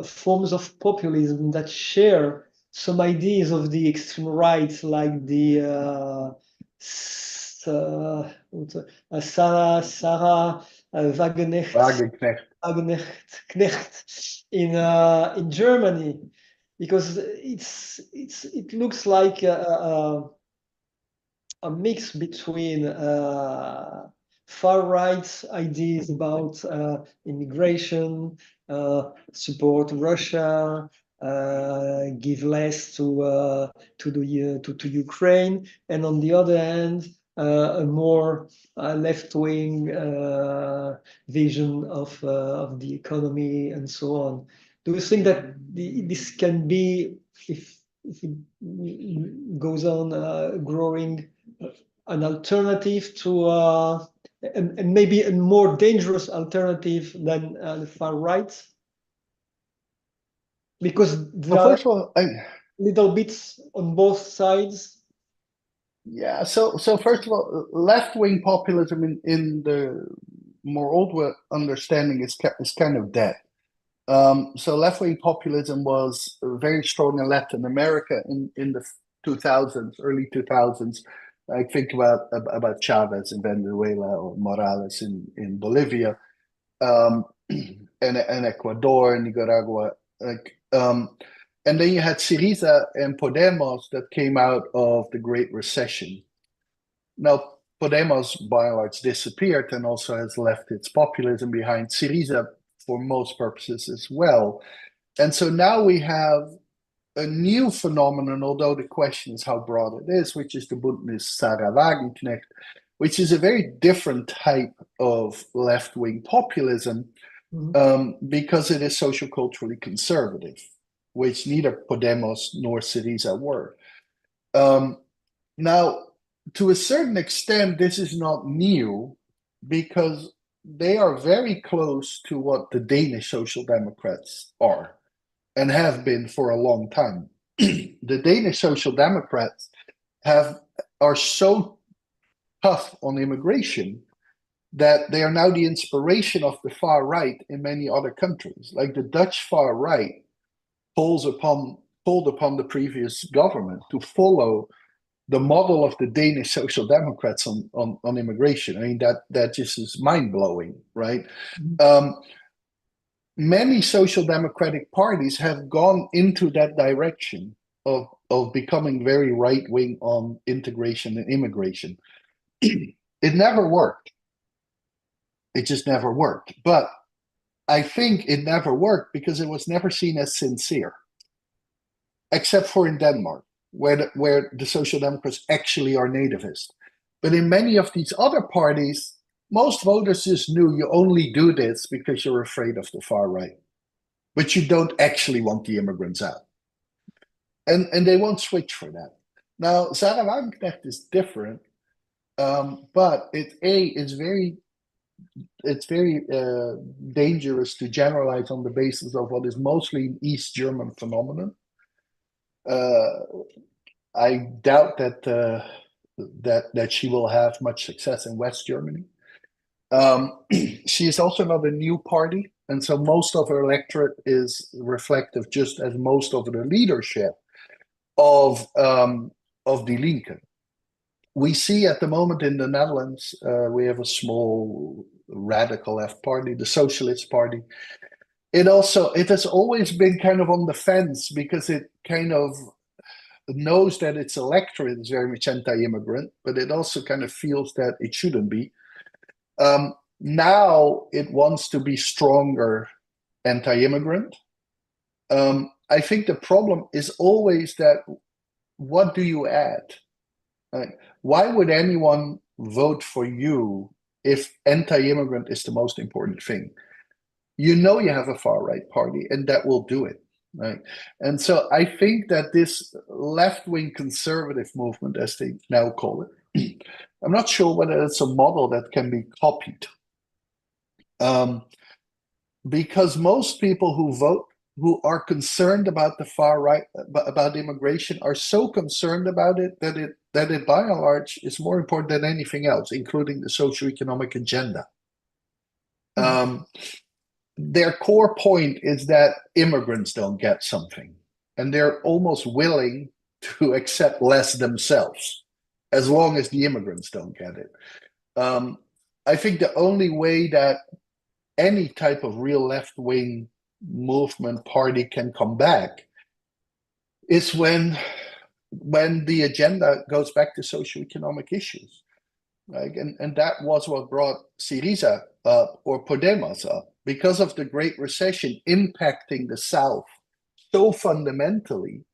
forms of populism that share some ideas of the extreme right, like the Sarah Wagenknecht in Germany, because it looks like a mix between far right ideas about immigration, support Russia, give less to Ukraine, and on the other hand, a more left-wing vision of the economy and so on. Do you think that this can be, if it goes on growing, an alternative to and maybe a more dangerous alternative than the far right, because there Well, are first of all, little bits on both sides? yeah. So first of all, left-wing populism in the more old understanding is kind of dead. So left-wing populism was very strong in Latin America in the 2000s, early 2000s. I think about Chavez in Venezuela or Morales in Bolivia, and Ecuador and Nicaragua. And then you had Syriza and Podemos that came out of the Great Recession. Now, Podemos, by and large, disappeared and also has left its populism behind. Syriza, for most purposes, as well. And so now we have a new phenomenon, although the question is how broad it is, which is the Bündnis Sarah Wagenknecht, which is a very different type of left-wing populism, because it is socioculturally conservative, which neither Podemos nor Syriza were. Now, to a certain extent, this is not new, because they are very close to what the Danish Social Democrats are and have been for a long time. The Danish Social Democrats are so tough on immigration that they are now the inspiration of the far right in many other countries. Like the Dutch far right pulled upon the previous government to follow the model of the Danish Social Democrats on immigration. I mean, that just is mind-blowing, right? Many social democratic parties have gone into that direction of becoming very right-wing on integration and immigration. It never worked. It just never worked. But I think it never worked because it was never seen as sincere, except for in Denmark, where the Social Democrats actually are nativist. But in many of these other parties, most voters just knew you only do this because you're afraid of the far right, but you don't actually want the immigrants out. And they won't switch for that. Now, Sarah Wagenknecht is different, but it's very dangerous to generalize on the basis of what is mostly an East German phenomenon. I doubt that she will have much success in West Germany. She is also not a new party, and so most of her electorate is reflective, just as most of the leadership of Die Linke. We see at the moment in the Netherlands, we have a small radical left party, the Socialist Party. It has always been kind of on the fence because it kind of knows that its electorate is very much anti-immigrant, but it also kind of feels that it shouldn't be. Now it wants to be stronger anti-immigrant. I think the problem is always that, what do you add? Why would anyone vote for you if anti-immigrant is the most important thing? You know you have a far-right party, and that will do it, right? And so I think that this left-wing conservative movement, as they now call it, I'm not sure whether it's a model that can be copied. Because most people who vote, who are concerned about the far right, about immigration, are so concerned about it that it by and large is more important than anything else, including the socioeconomic agenda. Their core point is that immigrants don't get something, and they're almost willing to accept less themselves, as long as the immigrants don't get it. I think the only way that any type of real left-wing movement party can come back is when the agenda goes back to socioeconomic issues. Right? And that was what brought Syriza up, or Podemos up, because of the Great Recession impacting the South so fundamentally.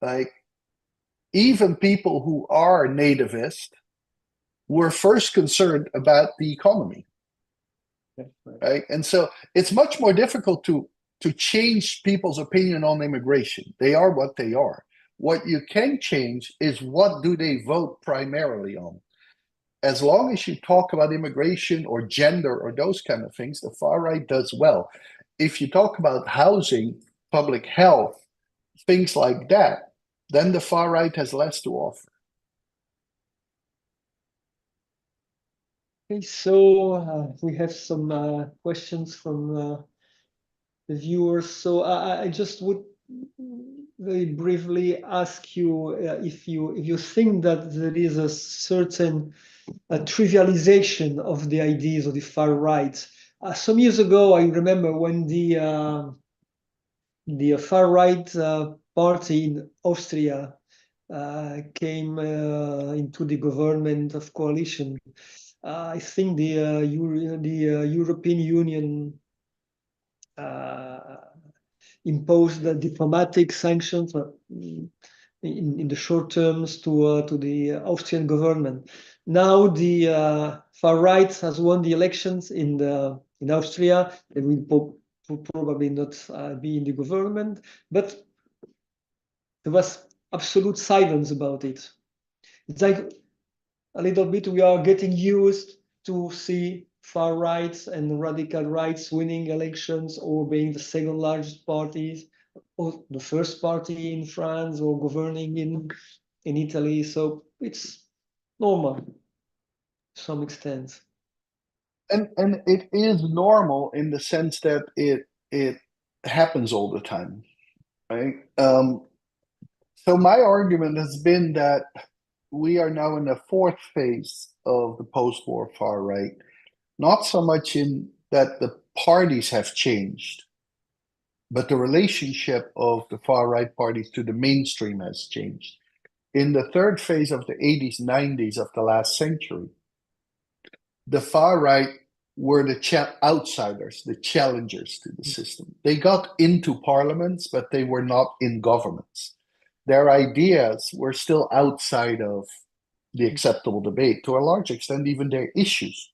Like, even people who are nativist were first concerned about the economy. Right? And so it's much more difficult to change people's opinion on immigration. They are what they are. What you can change is, what do they vote primarily on? As long as you talk about immigration or gender or those kind of things, the far right does well. If you talk about housing, public health, things like that, then the far right has less to offer. Okay, so we have some questions from the viewers. So I just would very briefly ask you if you think that there is a certain trivialization of the ideas of the far right. Some years ago, I remember when the far right party in Austria came into the government of coalition. I think the European Union imposed the diplomatic sanctions in the short terms to the Austrian government. Now the far right has won the elections in Austria. They will probably not be in the government, but there was absolute silence about it. It's like a little bit we are getting used to see far rights and radical rights winning elections, or being the second largest parties, or the first party in France, or governing in Italy. So it's normal to some extent. And it is normal in the sense that it happens all the time, right? So my argument has been that we are now in the fourth phase of the post-war far right, not so much in that the parties have changed, but the relationship of the far right parties to the mainstream has changed. In the third phase of the 80s, 90s of the last century, the far right were the outsiders, the challengers to the system. They got into parliaments, but they were not in governments. Their ideas were still outside of the acceptable debate. To a large extent, even their issues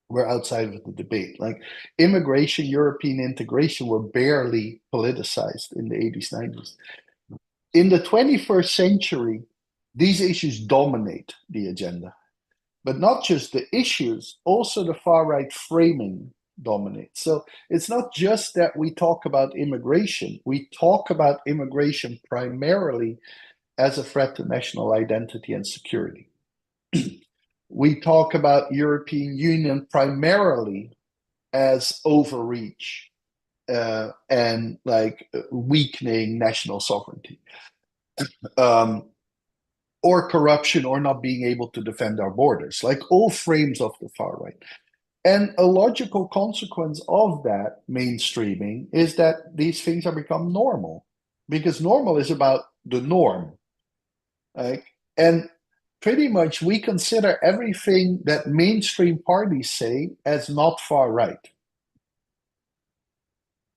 were outside of the debate. Like immigration, European integration were barely politicized in the 80s, 90s. In the 21st century, these issues dominate the agenda. But not just the issues, also the far-right framing dominates. So it's not just that we talk about immigration. We talk about immigration primarily as a threat to national identity and security. We talk about European Union primarily as overreach and like weakening national sovereignty. Or corruption, or not being able to defend our borders, like all frames of the far right. And a logical consequence of that mainstreaming is that these things are become normal. because normal is about the norm. Right? And pretty much we consider everything that mainstream parties say as not far right.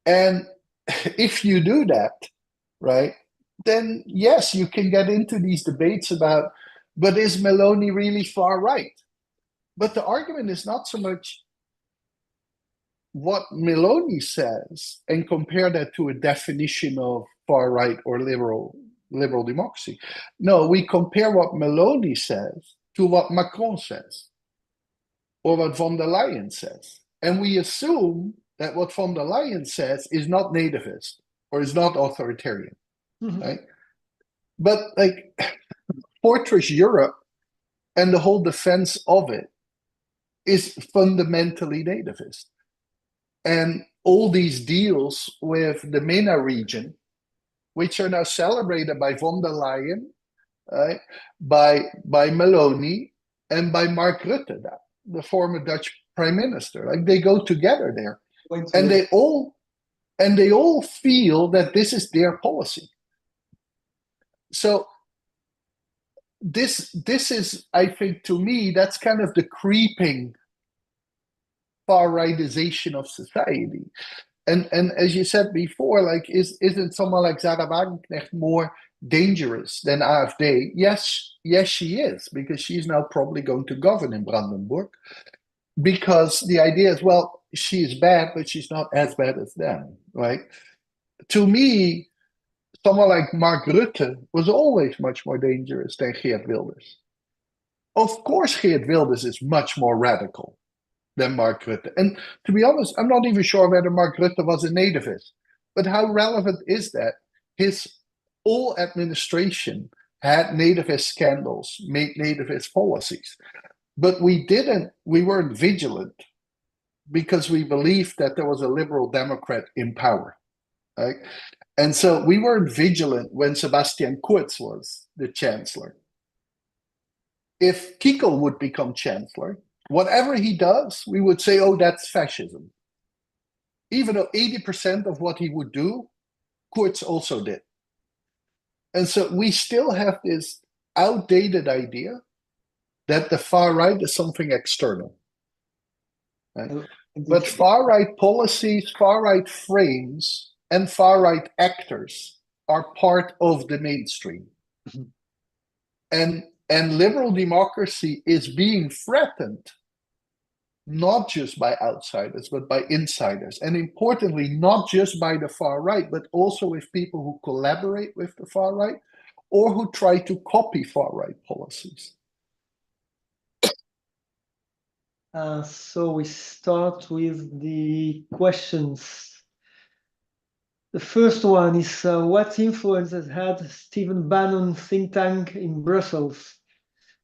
And if you do that, right, then yes, you can get into these debates about, but is Meloni really far right? But the argument is not so much what Meloni says and compare that to a definition of far right or liberal democracy. No, we compare what Meloni says to what Macron says or what von der Leyen says. And we assume that what von der Leyen says is not nativist or is not authoritarian, right? But like Fortress Europe and the whole defense of it is fundamentally nativist. And all these deals with the MENA region, which are now celebrated by von der Leyen, right, by Meloni, and by Mark Rutte, the former Dutch prime minister. Like they go together there, and they all feel that this is their policy. So this is, I think, to me, that's kind of the creeping far-rightization of society. And as you said before, like, isn't someone like Sarah Wagenknecht more dangerous than AfD? Yes, she is, because she's now probably going to govern in Brandenburg. Because the idea is, well, she's bad, but she's not as bad as them, right? To me, someone like Mark Rutte was always much more dangerous than Geert Wilders. Of course, Geert Wilders is much more radical than Mark Rutte. And to be honest, I'm not even sure whether Mark Rutte was a nativist. But how relevant is that? His whole administration had nativist scandals, made nativist policies. But we weren't vigilant because we believed that there was a liberal Democrat in power. Right? And so we weren't vigilant when Sebastian Kurz was the chancellor. If Kikel would become chancellor, whatever he does, we would say, oh, that's fascism. Even though 80% of what he would do, Kurz also did. And so we still have this outdated idea that the far right is something external. Right? But far right policies, far right frames, and far right actors are part of the mainstream. And liberal democracy is being threatened not just by outsiders, but by insiders. And importantly, not just by the far right, but also with people who collaborate with the far right or who try to copy far right policies. So we start with the questions. The first one is, what influence has had Stephen Bannon think tank in Brussels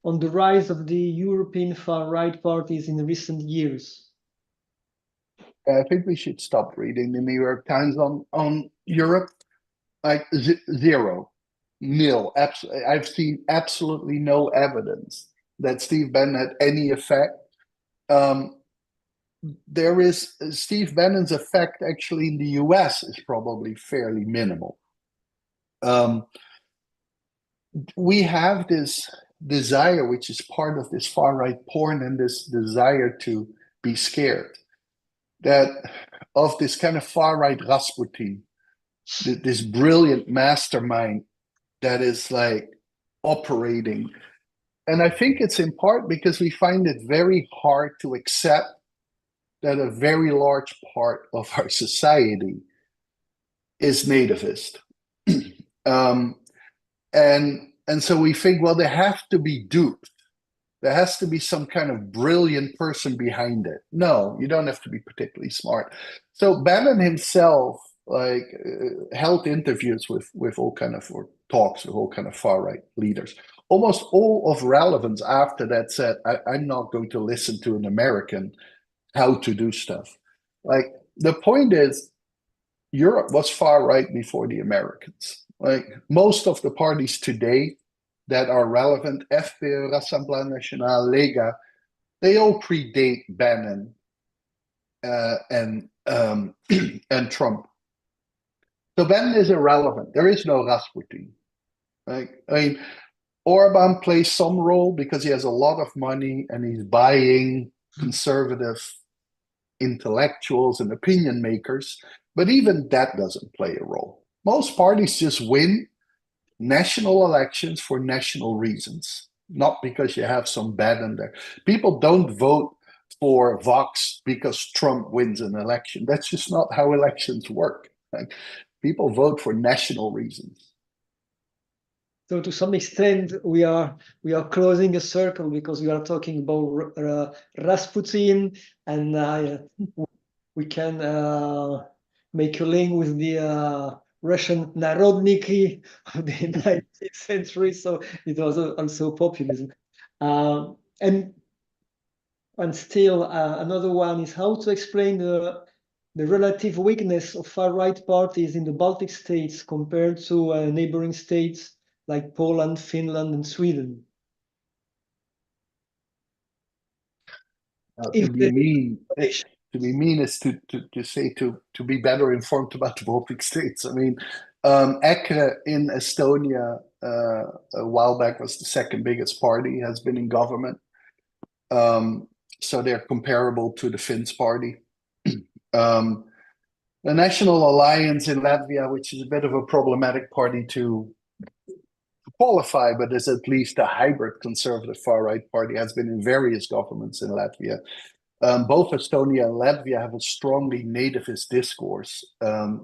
on the rise of the European far-right parties in recent years? I think we should stop reading the New York Times on Europe. Like zero, nil. I've seen absolutely no evidence that Steve Bannon had any effect. There is Steve Bannon's effect actually in the US is probably fairly minimal. We have this desire, which is part of this far-right porn, and this desire to be scared that of this kind of far-right Rasputin, this brilliant mastermind that is like operating. And I think it's in part because we find it very hard to accept that a very large part of our society is nativist. And so we think, well, they have to be duped. There has to be some kind of brilliant person behind it. No, you don't have to be particularly smart. So Bannon himself held interviews with all kind of, or talks with all kind of far-right leaders. Almost all of relevance after that said, I'm not going to listen to an American how to do stuff. Like, the point is, Europe was far-right before the Americans. Like, most of the parties today that are relevant, FPÖ, Rassemblement National, Lega, they all predate Bannon and Trump. So Ben is irrelevant. There is no Rasputin. Right? I mean, Orban plays some role because he has a lot of money and he's buying conservative intellectuals and opinion makers, but even that doesn't play a role. Most parties just win national elections for national reasons, not because you have some bad in there. People don't vote for Vox because Trump wins an election. That's just not how elections work. Like, people vote for national reasons. So to some extent, we are closing a circle because we are talking about Rasputin, and we can make a link with the Russian Narodniki of the 19th century. So it was also populism, and still another one is how to explain the relative weakness of far-right parties in the Baltic states compared to neighboring states like Poland, Finland, and Sweden. To be mean is to say to be better informed about the Baltic states. I mean, EKRE in Estonia a while back was the second biggest party, has been in government. So they're comparable to the Finns party. The National Alliance in Latvia, which is a bit of a problematic party to qualify, but is at least a hybrid conservative far-right party, has been in various governments in Latvia. Both Estonia and Latvia have a strongly nativist discourse,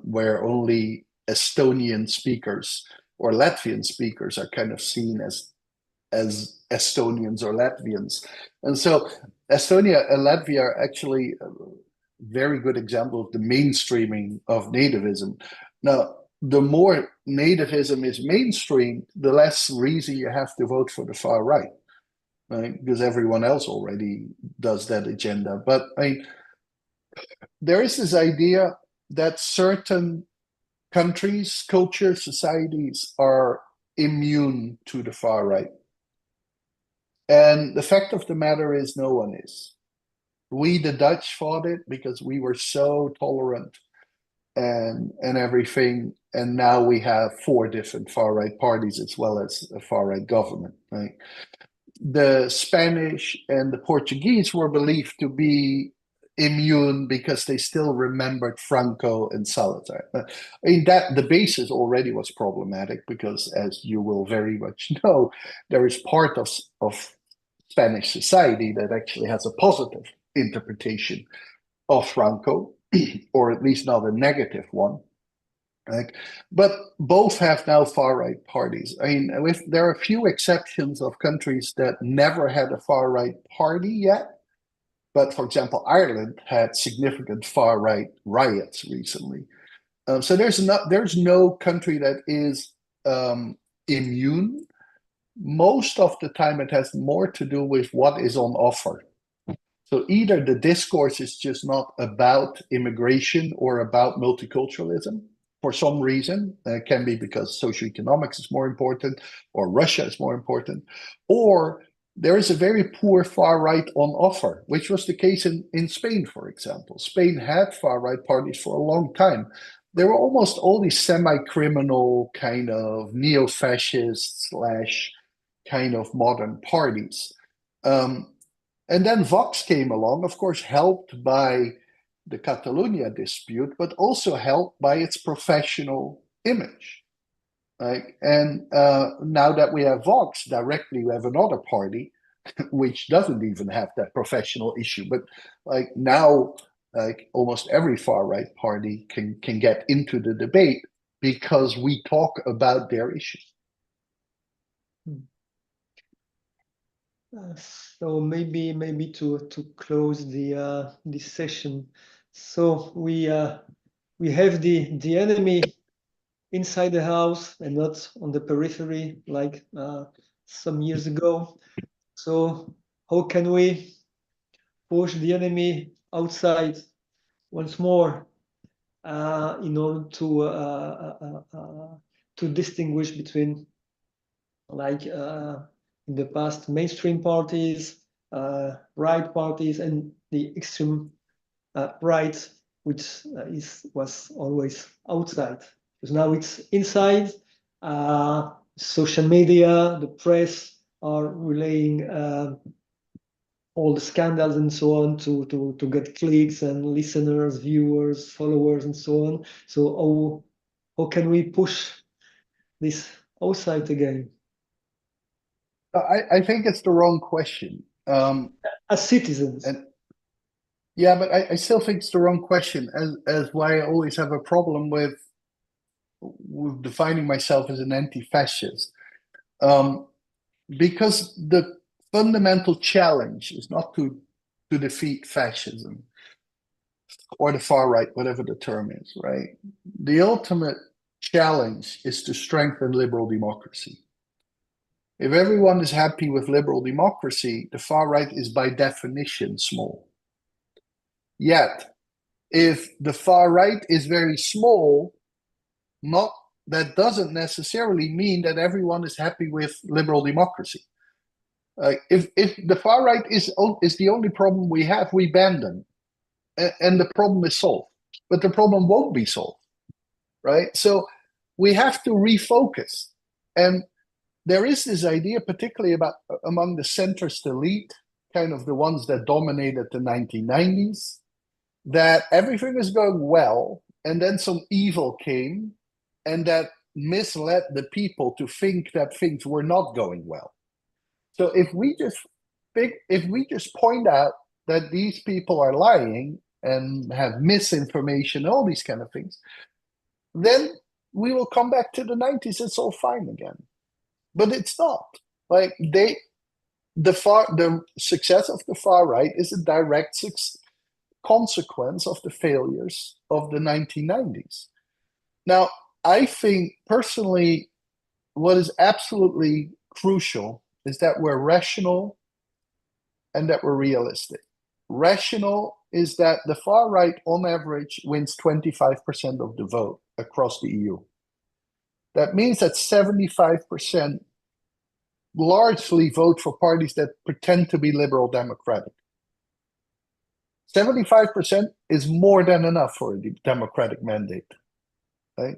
where only Estonian speakers or Latvian speakers are kind of seen as Estonians or Latvians. And so Estonia and Latvia are actually a very good example of the mainstreaming of nativism. Now, the more nativism is mainstream, the less reason you have to vote for the far right, right? Because everyone else already does that agenda. But I mean, there is this idea that certain countries, cultures, societies are immune to the far right. And the fact of the matter is, no one is. We, the Dutch, fought it because we were so tolerant and everything. And now we have 4 different far-right parties as well as a far-right government, right? The Spanish and the Portuguese were believed to be immune because they still remembered Franco and Salazar. I mean, that the basis already was problematic because, as you will very much know, there is part of Spanish society that actually has a positive interpretation of Franco, or at least not a negative one. Right? But both have now far-right parties. I mean, there are a few exceptions of countries that never had a far-right party yet. But for example, Ireland had significant far-right riots recently. So there's no country that is immune. Most of the time, it has more to do with what is on offer. So either the discourse is just not about immigration or about multiculturalism for some reason. It can be because socioeconomics is more important, or Russia is more important, or there is a very poor far right on offer, which was the case in Spain, for example. Spain had far right parties for a long time. There were almost all these semi-criminal kind of neo-fascist / kind of modern parties. And then Vox came along, of course, helped by the Catalonia dispute, but also helped by its professional image. Right? And now that we have Vox, directly we have another party which doesn't even have that professional issue. But like now, like almost every far-right party can get into the debate because we talk about their issues. So maybe to close this session. So we have the enemy inside the house and not on the periphery like some years ago. So how can we push the enemy outside once more in order to distinguish between, like in the past, mainstream parties, right parties, and the extreme right, which was always outside because now it's inside. Social media, the press are relaying all the scandals and so on to get clicks and listeners, viewers, followers, and so on. So how can we push this outside again? I think it's the wrong question. As citizens. Yeah, but I still think it's the wrong question, as why I always have a problem with defining myself as an anti-fascist. Because the fundamental challenge is not to defeat fascism or the far right, whatever the term is, right? The ultimate challenge is to strengthen liberal democracy. If everyone is happy with liberal democracy, the far right is by definition small. Yet, if the far right is very small, that doesn't necessarily mean that everyone is happy with liberal democracy. If the far right is the only problem we have, we ban them, and the problem is solved. But the problem won't be solved, right? So we have to refocus. And there is this idea, particularly among the centrist elite, kind of the ones that dominated the 1990s, that everything is going well, and then some evil came, and that misled the people to think that things were not going well. So if we just point out that these people are lying and have misinformation, all these kind of things, then we will come back to the 90s. It's all fine again, but it's not. Like the success of the far right is a direct consequence of the failures of the 1990s. Now, I think personally, what is absolutely crucial is that we're rational and that we're realistic. Rational is that the far right, on average, wins 25% of the vote across the EU. That means that 75% largely vote for parties that pretend to be liberal democratic. 75% is more than enough for a democratic mandate, right?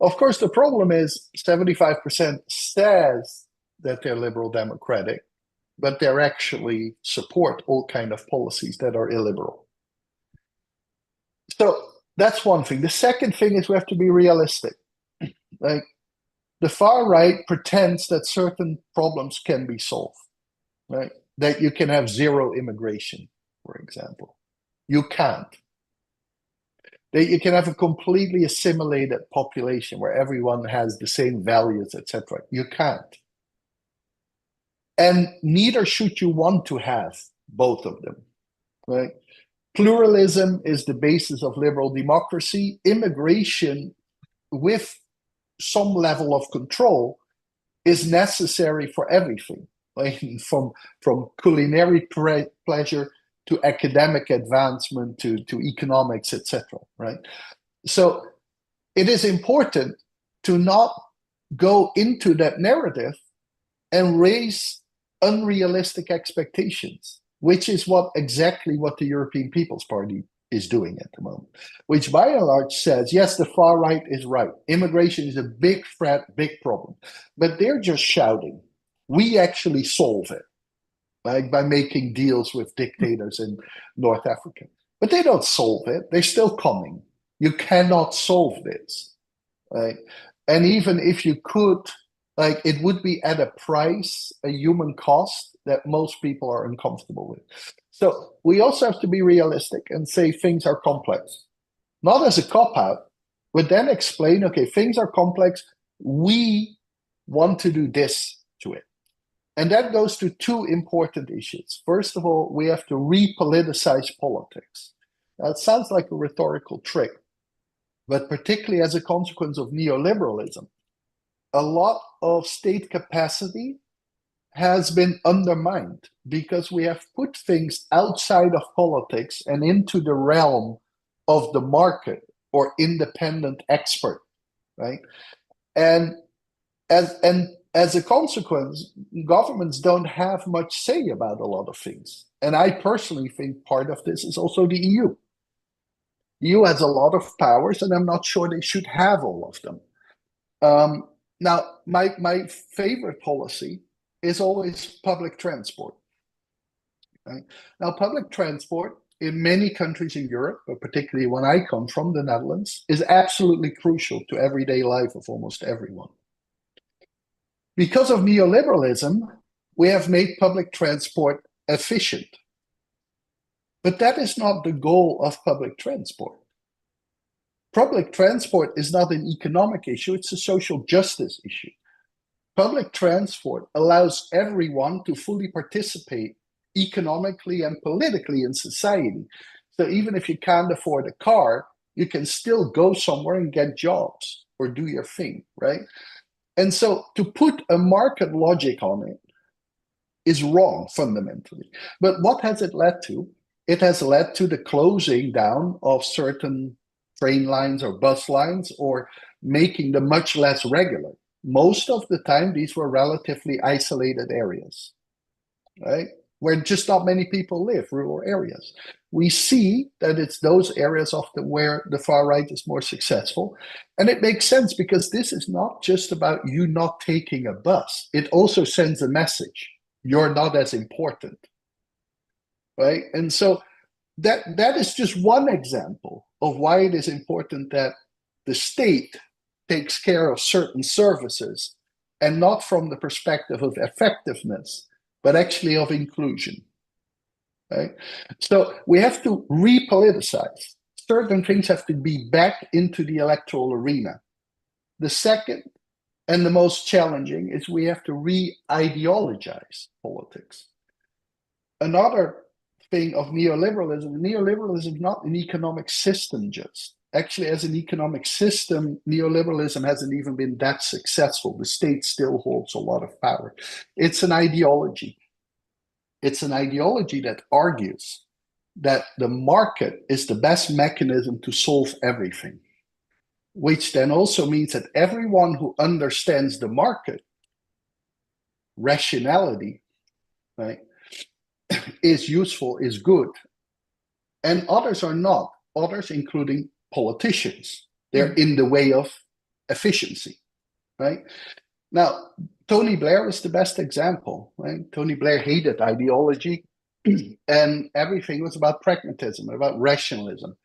Of course, the problem is 75% says that they're liberal democratic, but they actually support all kind of policies that are illiberal. So that's one thing. The second thing is we have to be realistic. Like the far right pretends that certain problems can be solved, right? That you can have zero immigration, for example. You can't. That you can have a completely assimilated population where everyone has the same values, etc. You can't. And neither should you want to have both of them, right? Pluralism is the basis of liberal democracy. Immigration with some level of control is necessary for everything, like from culinary pleasure to academic advancement to economics, etc. Right? So it is important to not go into that narrative and raise unrealistic expectations, which is exactly what the European People's Party is doing at the moment, which by and large says, yes, the far right is right. Immigration is a big threat, big problem, but they're just shouting. We actually solve it, like by making deals with dictators in North Africa. But they don't solve it. They're still coming. You cannot solve this, right? And even if you could, like, it would be at a price, a human cost that most people are uncomfortable with. So we also have to be realistic and say things are complex, not as a cop-out, but then explain, okay, things are complex. We want to do this to it. And that goes to two important issues. First of all, we have to repoliticize politics. Now, it sounds like a rhetorical trick, but particularly as a consequence of neoliberalism, a lot of state capacity has been undermined because we have put things outside of politics and into the realm of the market or independent expert, right? And as a consequence, governments don't have much say about a lot of things. And I personally think part of this is also the EU. The EU has a lot of powers, and I'm not sure they should have all of them. Now, my favorite policy is always public transport. Right? Now, public transport in many countries in Europe, but particularly when I come from, the Netherlands, is absolutely crucial to everyday life of almost everyone. Because of neoliberalism, we have made public transport efficient. But that is not the goal of public transport. Public transport is not an economic issue, it's a social justice issue. Public transport allows everyone to fully participate economically and politically in society. So even if you can't afford a car, you can still go somewhere and get jobs or do your thing, right? And so to put a market logic on it is wrong fundamentally. But what has it led to? It has led to the closing down of certain train lines or bus lines, or making them much less regular. Most of the time, these were relatively isolated areas, right? Where just not many people live, rural areas. We see that it's those areas often where the far right is more successful. And it makes sense because this is not just about you not taking a bus. It also sends a message. You're not as important, right? And so that is just one example of why it is important that the state takes care of certain services, and not from the perspective of effectiveness, but actually of inclusion, right? So we have to repoliticize. Certain things have to be back into the electoral arena. The second, and the most challenging, is we have to re-ideologize politics. Another thing of neoliberalism is not an economic system just. Actually, as an economic system, neoliberalism hasn't even been that successful. The state still holds a lot of power. It's an ideology. It's an ideology that argues that the market is the best mechanism to solve everything, which then also means that everyone who understands the market, rationality, right, is useful, is good, and others are not. Others, including politicians, they're in the way of efficiency, right? Now, Tony Blair is the best example, right? Tony Blair hated ideology, and everything was about pragmatism, about rationalism.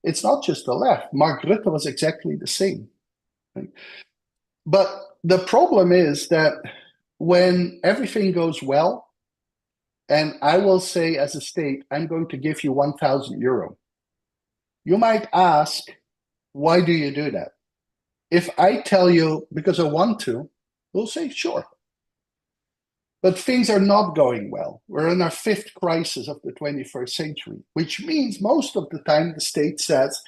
It's not just the left. Mark Rutte was exactly the same, right? But the problem is that when everything goes well, and I will say as a state, I'm going to give you 1,000 euro. You might ask, why do you do that? If I tell you because I want to, we'll say, sure. But things are not going well. We're in our fifth crisis of the 21st century, which means most of the time the state says,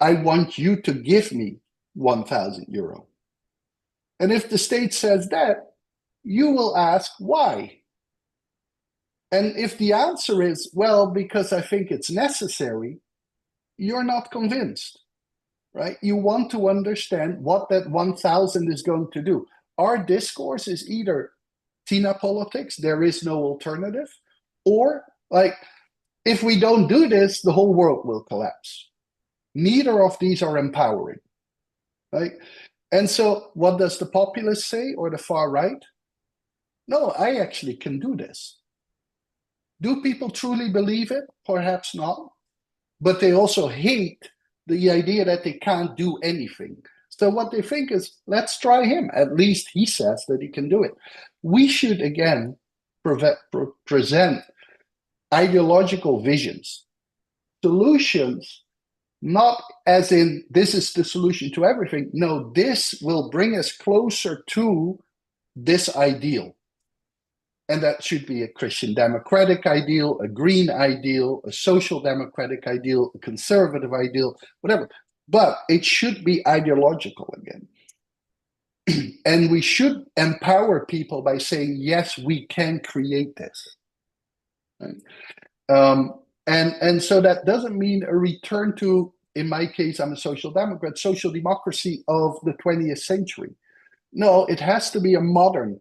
I want you to give me 1,000 euro. And if the state says that, you will ask why. And if the answer is, well, because I think it's necessary, you're not convinced, right? You want to understand what that 1,000 is going to do. Our discourse is either Tina politics, there is no alternative, or like, if we don't do this, the whole world will collapse. Neither of these are empowering, right? And so what does the populist say, or the far right? No, I actually can do this. Do people truly believe it? Perhaps not. But they also hate the idea that they can't do anything. So what they think is, let's try him. At least he says that he can do it. We should, again, present ideological visions, solutions, not as in this is the solution to everything. No, this will bring us closer to this ideal. And that should be a Christian democratic ideal, a green ideal, a social democratic ideal, a conservative ideal, whatever. But it should be ideological again. And we should empower people by saying, yes, we can create this. Right? And so that doesn't mean a return to, in my case, I'm a social democrat, social democracy of the 20th century. No, it has to be a modern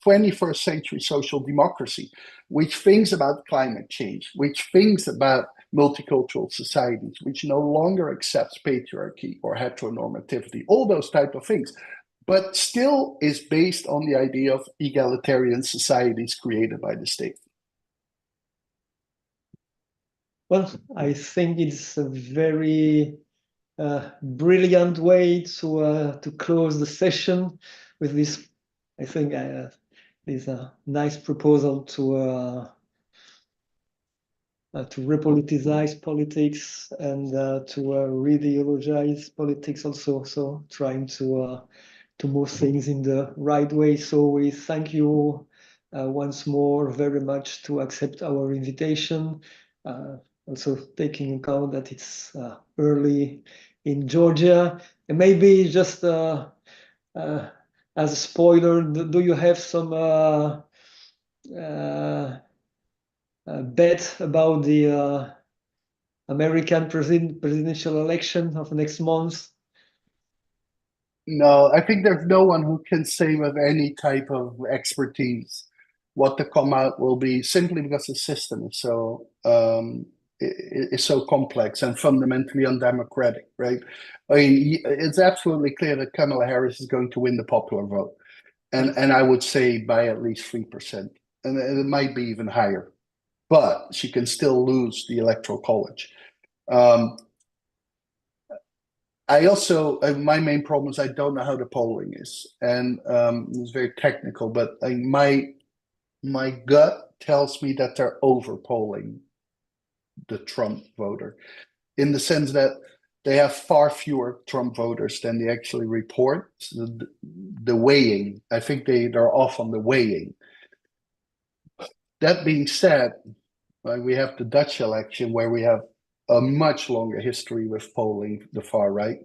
21st century social democracy, which thinks about climate change, which thinks about multicultural societies, which no longer accepts patriarchy or heteronormativity, all those type of things. but still is based on the idea of egalitarian societies created by the state. Well, I think it's a very brilliant way to close the session with this. I think is a nice proposal to repoliticize politics and to re-ideologize politics also. So trying to move things in the right way. So we thank you once more very much to accept our invitation. Also taking account that it's early in Georgia. And maybe just as a spoiler, do you have some bet about the American presidential election of next month? No, I think there's no one who can say with any type of expertise what the come out will be, simply because the system is so complex and fundamentally undemocratic, right? I mean, it's absolutely clear that Kamala Harris is going to win the popular vote, and I would say by at least 3%, and it might be even higher, but she can still lose the electoral college. I also, my main problem is I don't know how the polling is, and it's very technical, but my gut tells me that they're over-polling the Trump voter, in the sense that they have far fewer Trump voters than they actually report. So the weighing, I think they're off on the weighing. That being said, we have the Dutch election where we have a much longer history with polling the far right.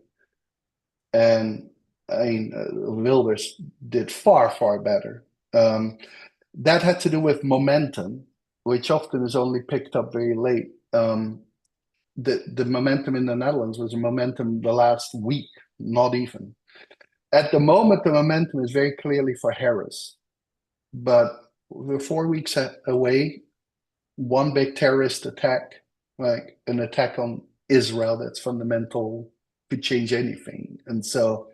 And I mean, Wilders did far, far better. That had to do with momentum, which often is only picked up very late. The momentum in the Netherlands was a momentum the last week, not even. At the moment, the momentum is very clearly for Harris. But we're 4 weeks away. One big terrorist attack, like an attack on Israel, that's fundamental, could change anything. And so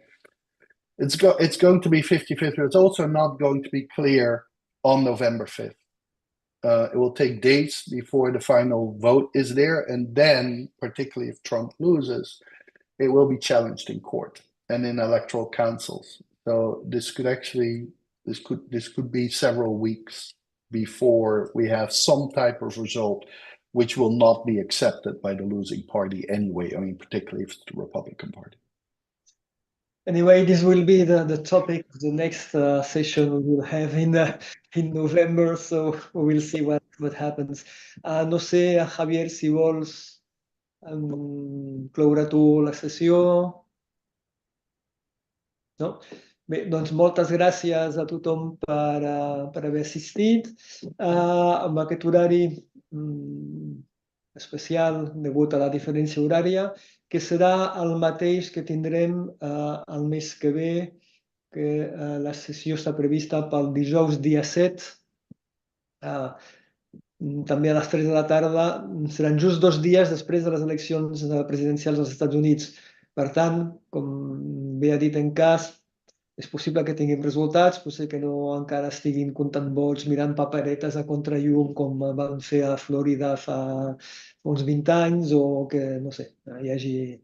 it's going to be 50-50. It's also not going to be clear on November 5th. It will take days before the final vote is there, and then, particularly if Trump loses, it will be challenged in court and in electoral councils. So this could be several weeks before we have some type of result, which will not be accepted by the losing party anyway. I mean, particularly if it's the Republican Party. Anyway, this will be the topic of the next session we will have in November, so we will see what happens. No sé, Javier, si vols cloure tu la sessió. No? Bé, doncs moltes gràcies a tothom per haver assistit. Amb aquest horari especial degut a la diferència horària, que serà el mateix que tindrem el mes que ve, que la sessió està prevista pel dijous dia 7, també a les 3 de la tarda. Seran just 2 dies després de les eleccions presidencials dels Estats Units. Per tant, com bé ha dit en Cas, és possible que tinguin resultats, potser que no encara estiguin comptant vots mirant paperetes a contrallum com van fer a Florida fa uns 20 anys, o que, no sé, hi hagi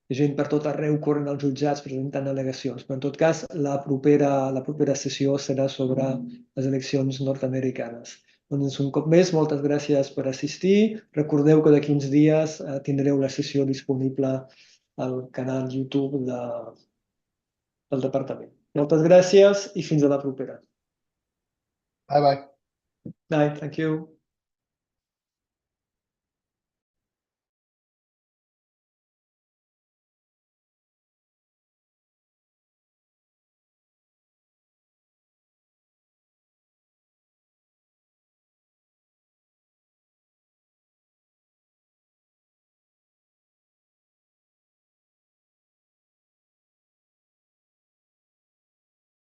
gent per tot arreu corrent als jutjats presentant al·legacions. Però en tot cas, la propera sessió serà sobre les eleccions nord-americanes. Doncs un cop més, moltes gràcies per assistir. Recordeu que d'aquí uns dies tindreu la sessió disponible al canal YouTube del departament. Moltes gràcies i fins a la propera. Bye-bye. Bye, thank you.